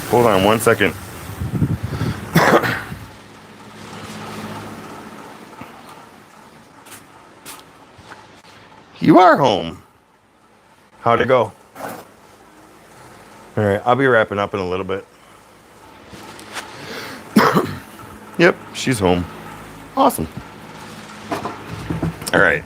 Hold on 1 second. You are home. How'd it go? All right, I'll be wrapping up in a little bit. Yep, she's home. Awesome. All right.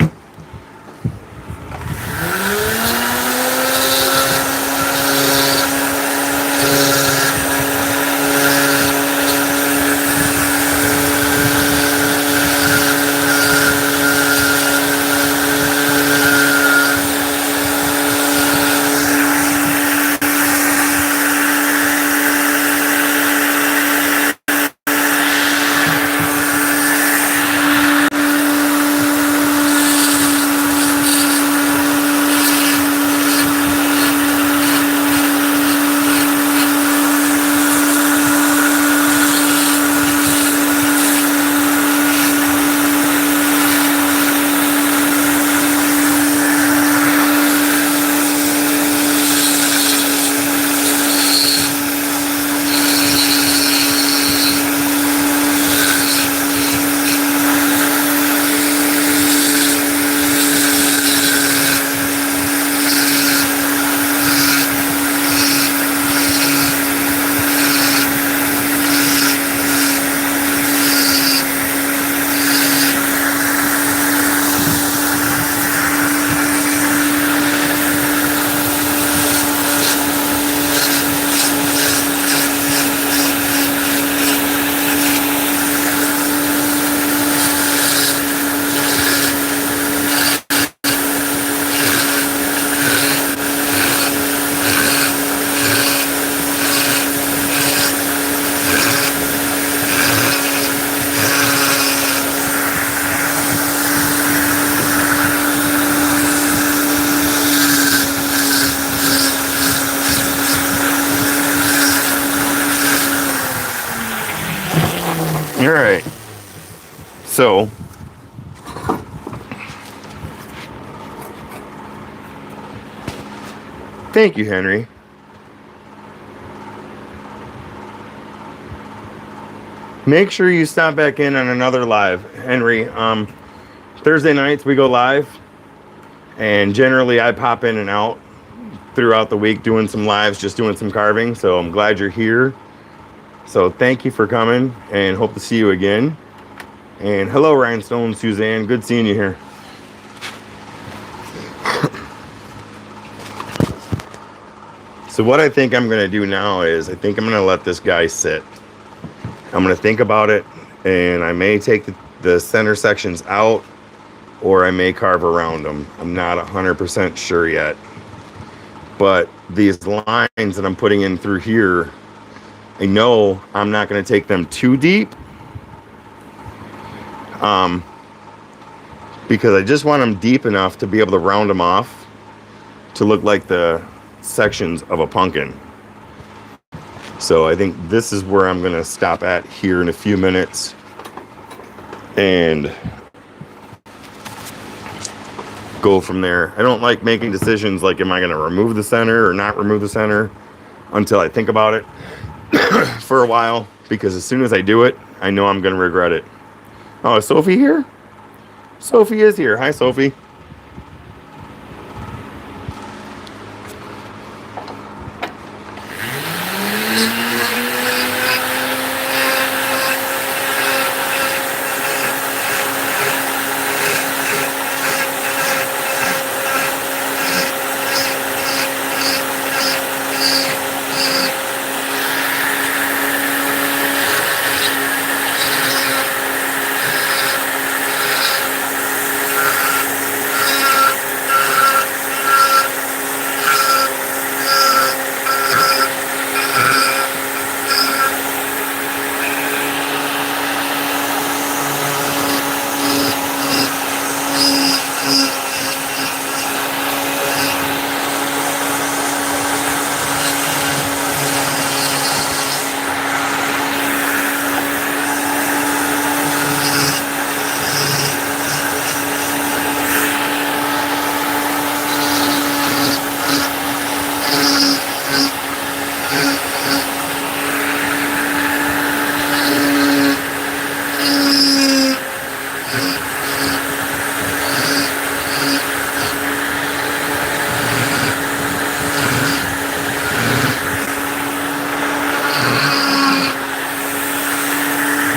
All right. So, thank you, Henry. Make sure you stop back in on another live, Henry. Thursday nights we go live, and generally I pop in and out throughout the week doing some lives, just doing some carving. So I'm glad you're here. So thank you for coming, and hope to see you again. And hello, Rhinestone Suzanne. Good seeing you here. So what I think I'm going to do now is I think I'm going to let this guy sit. I'm going to think about it, and I may take the center sections out, or I may carve around them. I'm not 100% sure yet. But these lines that I'm putting in through here, I know I'm not going to take them too deep, because I just want them deep enough to be able to round them off to look like the sections of a pumpkin. So I think this is where I'm going to stop at here in a few minutes and go from there. I don't like making decisions like, am I going to remove the center or not remove the center until I think about it for a while, because as soon as I do it, I know I'm going to regret it. Oh, is Sophie here? Sophie is here. Hi, Sophie.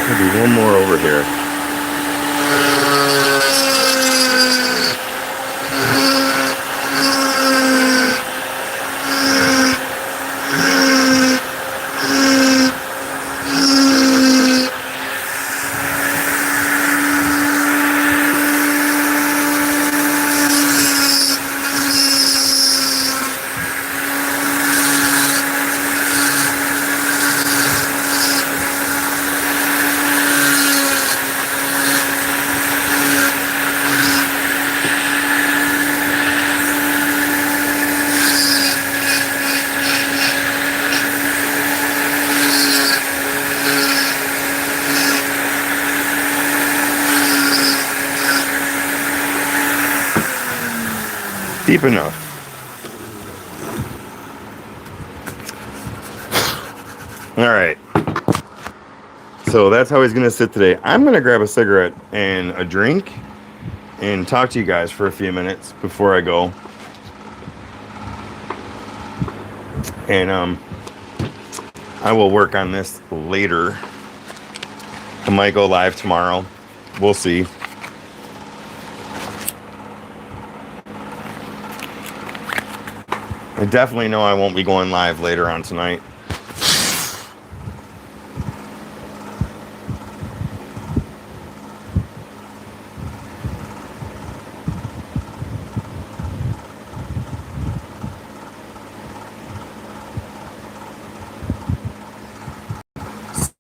Maybe one more over here. Deep enough. All right. So that's how he's going to sit today. I'm going to grab a cigarette and a drink and talk to you guys for a few minutes before I go. And I will work on this later. I might go live tomorrow. We'll see. I definitely know I won't be going live later on tonight.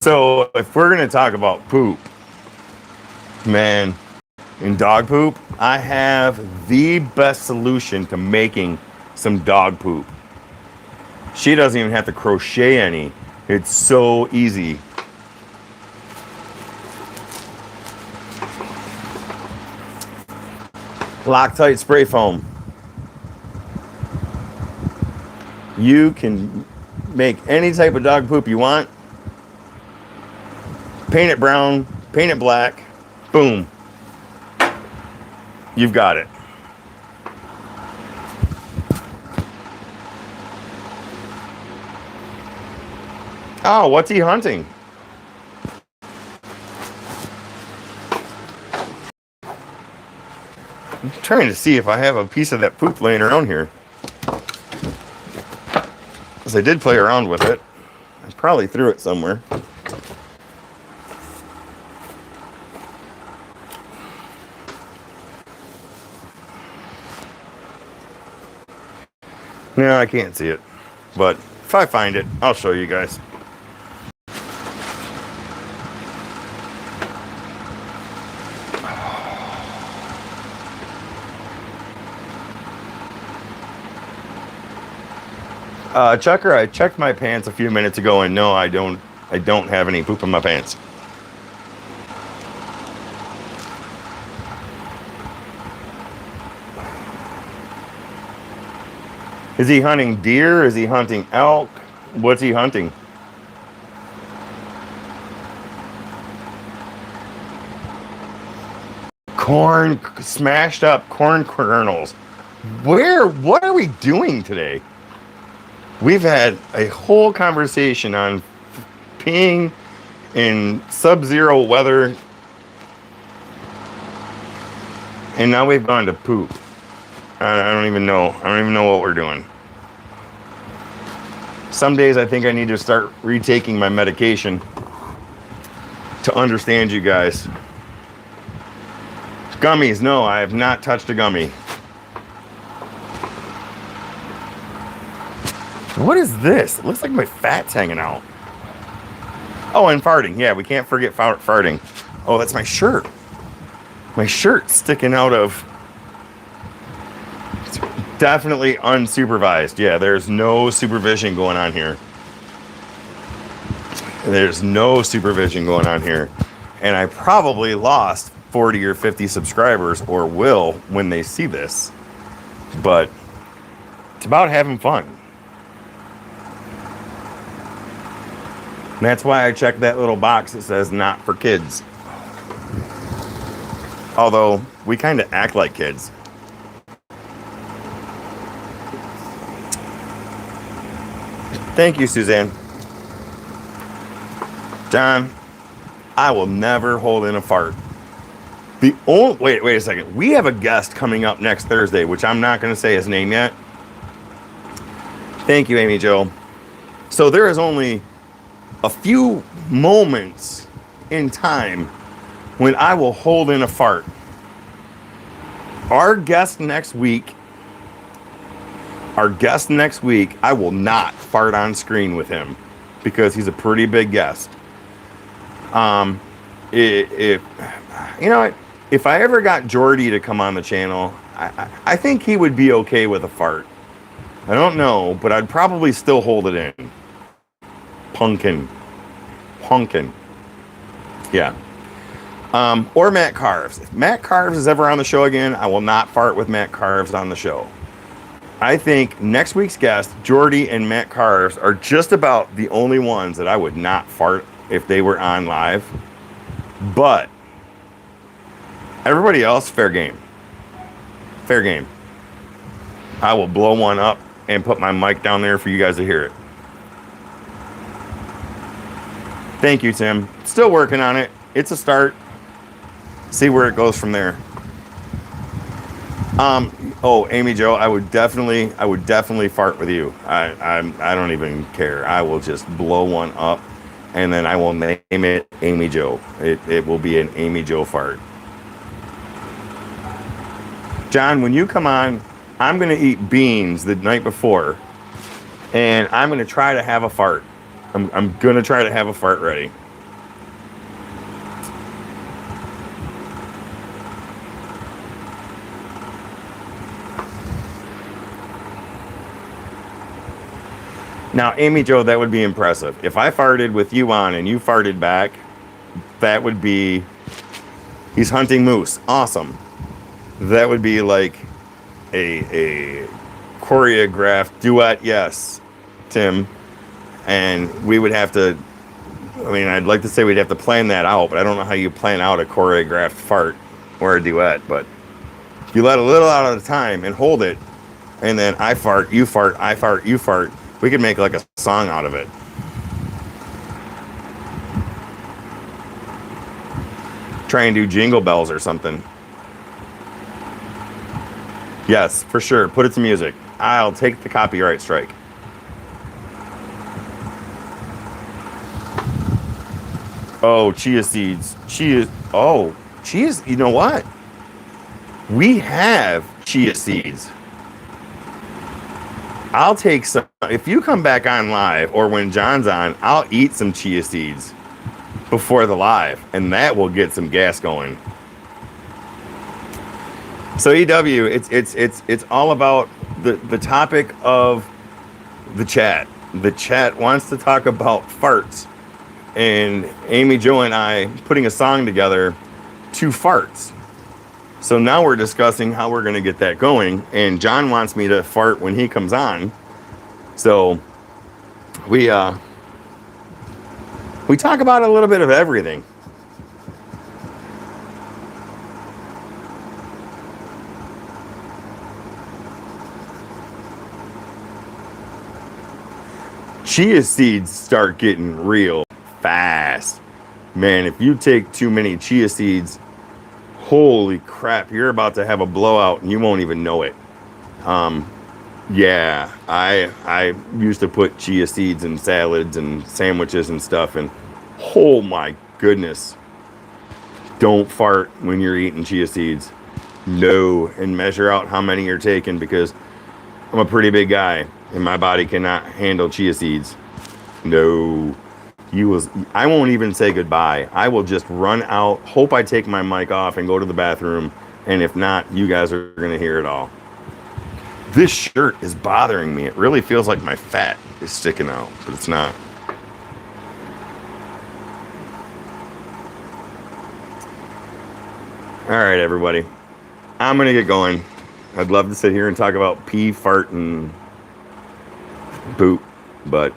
So if we're going to talk about poop, man, and dog poop, I have the best solution to making some dog poop. She doesn't even have to crochet any. It's so easy. Loctite spray foam. You can make any type of dog poop you want. Paint it brown, paint it black, boom. You've got it. Oh, what's he hunting? I'm trying to see if I have a piece of that poop laying around here. Because I did play around with it. I probably threw it somewhere. No, I can't see it. But if I find it, I'll show you guys. Chucker, I checked my pants a few minutes ago, and no, I don't have any poop in my pants. Is he hunting deer? Is he hunting elk? What's he hunting? Corn, smashed up corn kernels. What are we doing today? We've had a whole conversation on peeing in sub-zero weather, and now we've gone to poop. I don't even know what we're doing. Some days I think I need to start retaking my medication to understand you guys. Gummies, no, I have not touched a gummy. What is this? It looks like my fat's hanging out. Oh, and farting. Yeah, we can't forget farting. Oh, that's my shirt. My shirt's sticking out of... It's definitely unsupervised. Yeah, there's no supervision going on here. There's no supervision going on here. And I probably lost 40 or 50 subscribers, or will when they see this. But it's about having fun. And that's why I checked that little box that says not for kids. Although we kind of act like kids. Thank you, Suzanne. John, I will never hold in a fart. Wait a second. We have a guest coming up next Thursday, which I'm not going to say his name yet. Thank you, Amy Jo. So there is only a few moments in time when I will hold in a fart. Our guest next week, I will not fart on screen with him because he's a pretty big guest. If you know what? If I ever got Jordy to come on the channel, I think he would be okay with a fart. I don't know, but I'd probably still hold it in. Punkin. Yeah. Or Matt Carves. If Matt Carves is ever on the show again, I will not fart with Matt Carves on the show. I think next week's guest, Jordy and Matt Carves, are just about the only ones that I would not fart if they were on live. But everybody else, fair game. Fair game. I will blow one up and put my mic down there for you guys to hear it. Thank you, Tim. Still working on it. It's a start. See where it goes from there. Oh, Amy Jo, I would definitely fart with you. I don't even care. I will just blow one up, and then I will name it Amy Jo. It will be an Amy Jo fart. John, when you come on, I'm gonna eat beans the night before, and I'm gonna try to have a fart. I'm gonna try to have a fart ready. Now, Amy Jo, that would be impressive. If I farted with you on and you farted back, that would be... He's hunting moose. Awesome. That would be like a choreographed duet, yes, Tim. And we would have to... I mean, I'd like to say we'd have to plan that out, but I don't know how you plan out a choreographed fart or a duet. But if you let a little out of the time and hold it, and then I fart, you fart, I fart, you fart, we could make like a song out of it. Try and do Jingle Bells or something. Yes, for sure. Put it to music. I'll take the copyright strike. Oh, chia seeds. Oh, chia. You know what? We have chia seeds. I'll take some. If you come back on live or when John's on, I'll eat some chia seeds before the live, and that will get some gas going. So EW, it's all about the topic of the chat. The chat wants to talk about farts, and Amy Jo and I putting a song together to farts. So now we're discussing how we're going to get that going, and John wants me to fart when he comes on. So we talk about a little bit of everything. Chia seeds start getting real fast. Man, if you take too many chia seeds, holy crap, you're about to have a blowout and you won't even know it. Yeah, I used to put chia seeds in salads and sandwiches and stuff, and oh my goodness. Don't fart when you're eating chia seeds. No, and measure out how many you're taking, because I'm a pretty big guy and my body cannot handle chia seeds. No, I won't even say goodbye. I will just run out, hope I take my mic off and go to the bathroom. And if not, you guys are going to hear it all. This shirt is bothering me. It really feels like my fat is sticking out, but it's not. All right, everybody. I'm going to get going. I'd love to sit here and talk about pee, fart, and poop, but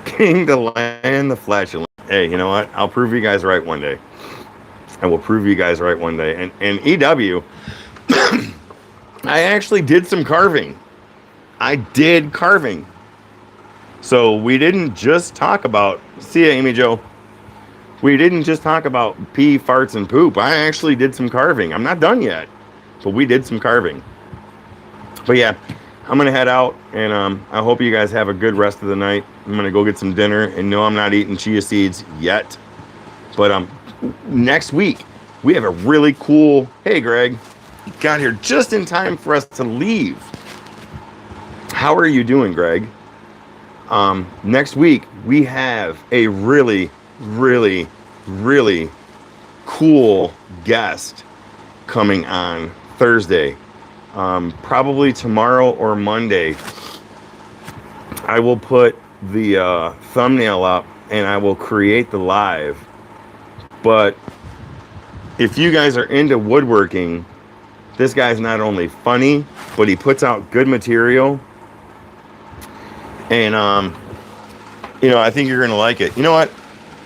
king to land the flatulence. Hey, you know what? I'll prove you guys right one day. I will prove you guys right one day. And EW, I actually did some carving. I did carving. So we didn't just talk about, see ya, Amy Jo. We didn't just talk about pee, farts, and poop. I actually did some carving. I'm not done yet, but we did some carving. But yeah, I'm going to head out, and I hope you guys have a good rest of the night. I'm going to go get some dinner, and no, I'm not eating chia seeds yet. But next week, we have a really cool, hey, Greg, you got here just in time for us to leave. How are you doing, Greg? Next week, we have a really, really, really cool guest coming on Thursday. Probably tomorrow or Monday. I will put the thumbnail up and I will create the live. But if you guys are into woodworking, this guy's not only funny, but he puts out good material. And, you know, I think you're going to like it. You know what?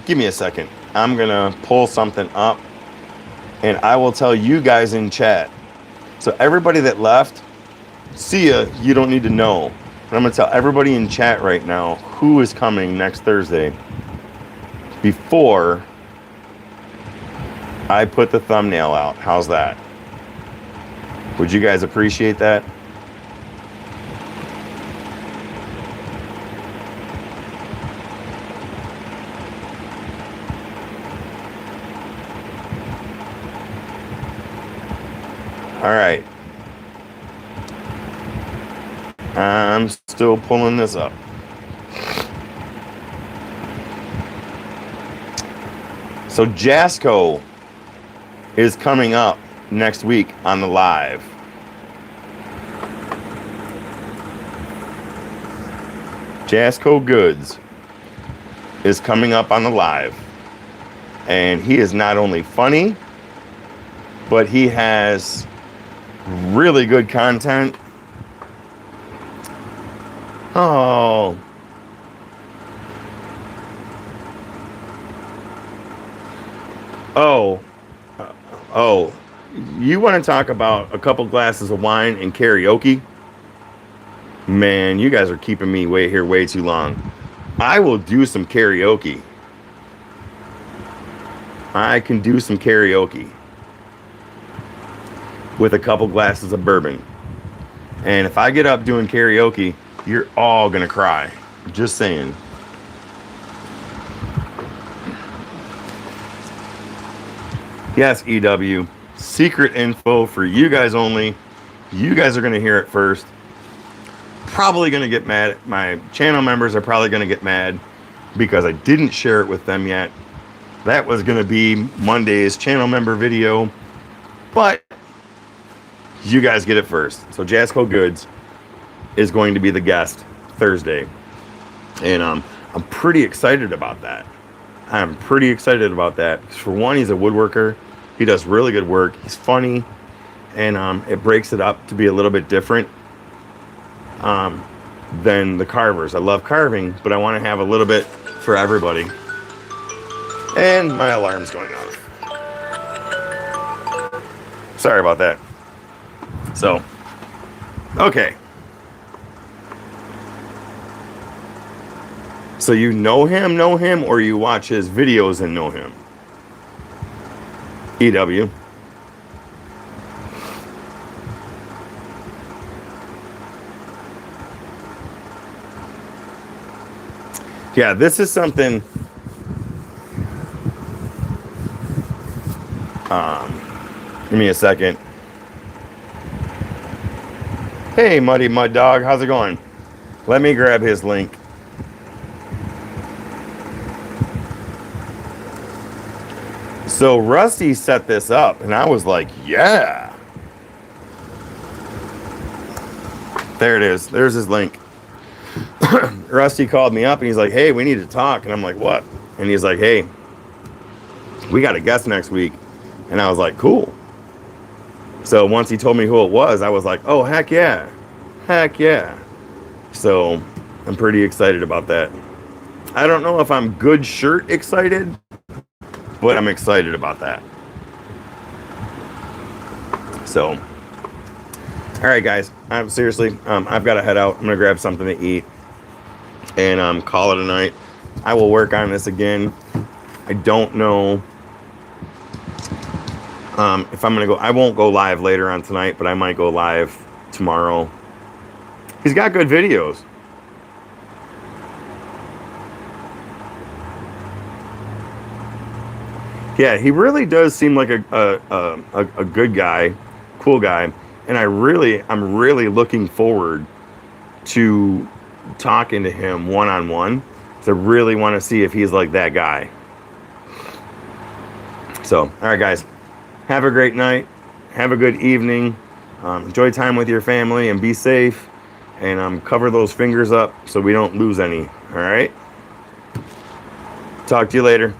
Give me a second. I'm going to pull something up and I will tell you guys in chat. So everybody that left, see ya, you don't need to know. But I'm going to tell everybody in chat right now who is coming next Thursday before I put the thumbnail out. How's that? Would you guys appreciate that? All right. I'm still pulling this up. So Jasco is coming up next week on the live. Jasco Goods is coming up on the live. And he is not only funny, but he has really good content. Oh. Oh. You want to talk about a couple glasses of wine and karaoke? Man, you guys are keeping me way too long. I will do some karaoke. I can do some karaoke with a couple glasses of bourbon. And if I get up doing karaoke, you're all gonna cry. Just saying. Yes, EW. Secret info for you guys only. You guys are gonna hear it first. Probably gonna get mad. My channel members are probably gonna get mad because I didn't share it with them yet. That was going to be Monday's channel member video, but you guys get it first. So Jasco Goods is going to be the guest Thursday, and I'm pretty excited about that. I'm pretty excited about that. For one, he's a woodworker. He does really good work. He's funny, and it breaks it up to be a little bit different than the carvers. I love carving, but I want to have a little bit for everybody. And my alarm's going off. Sorry about that. So, okay. So you know him, or you watch his videos and know him? EW. Yeah, this is something. Give me a second. Hey, Muddy Mud Dog, how's it going? Let me grab his link. So Rusty set this up, and I was like, yeah. There it is. There's his link. Rusty called me up, and he's like, hey, we need to talk. And I'm like, what? And he's like, hey, we got a guest next week. And I was like, cool. So once he told me who it was, I was like, oh, heck yeah. Heck yeah. So I'm pretty excited about that. I don't know if I'm good shirt excited, but I'm excited about that. So, all right, guys. Seriously, I've got to head out. I'm going to grab something to eat and call it a night. I will work on this again. I don't know if I'm going to go. I won't go live later on tonight, but I might go live tomorrow. He's got good videos. Yeah, he really does seem like a good guy, cool guy, and I'm really looking forward to talking to him one-on-one. To really want to see if he's like that guy. So, all right, guys, have a great night, have a good evening, enjoy time with your family, and be safe, and cover those fingers up so we don't lose any. All right, talk to you later.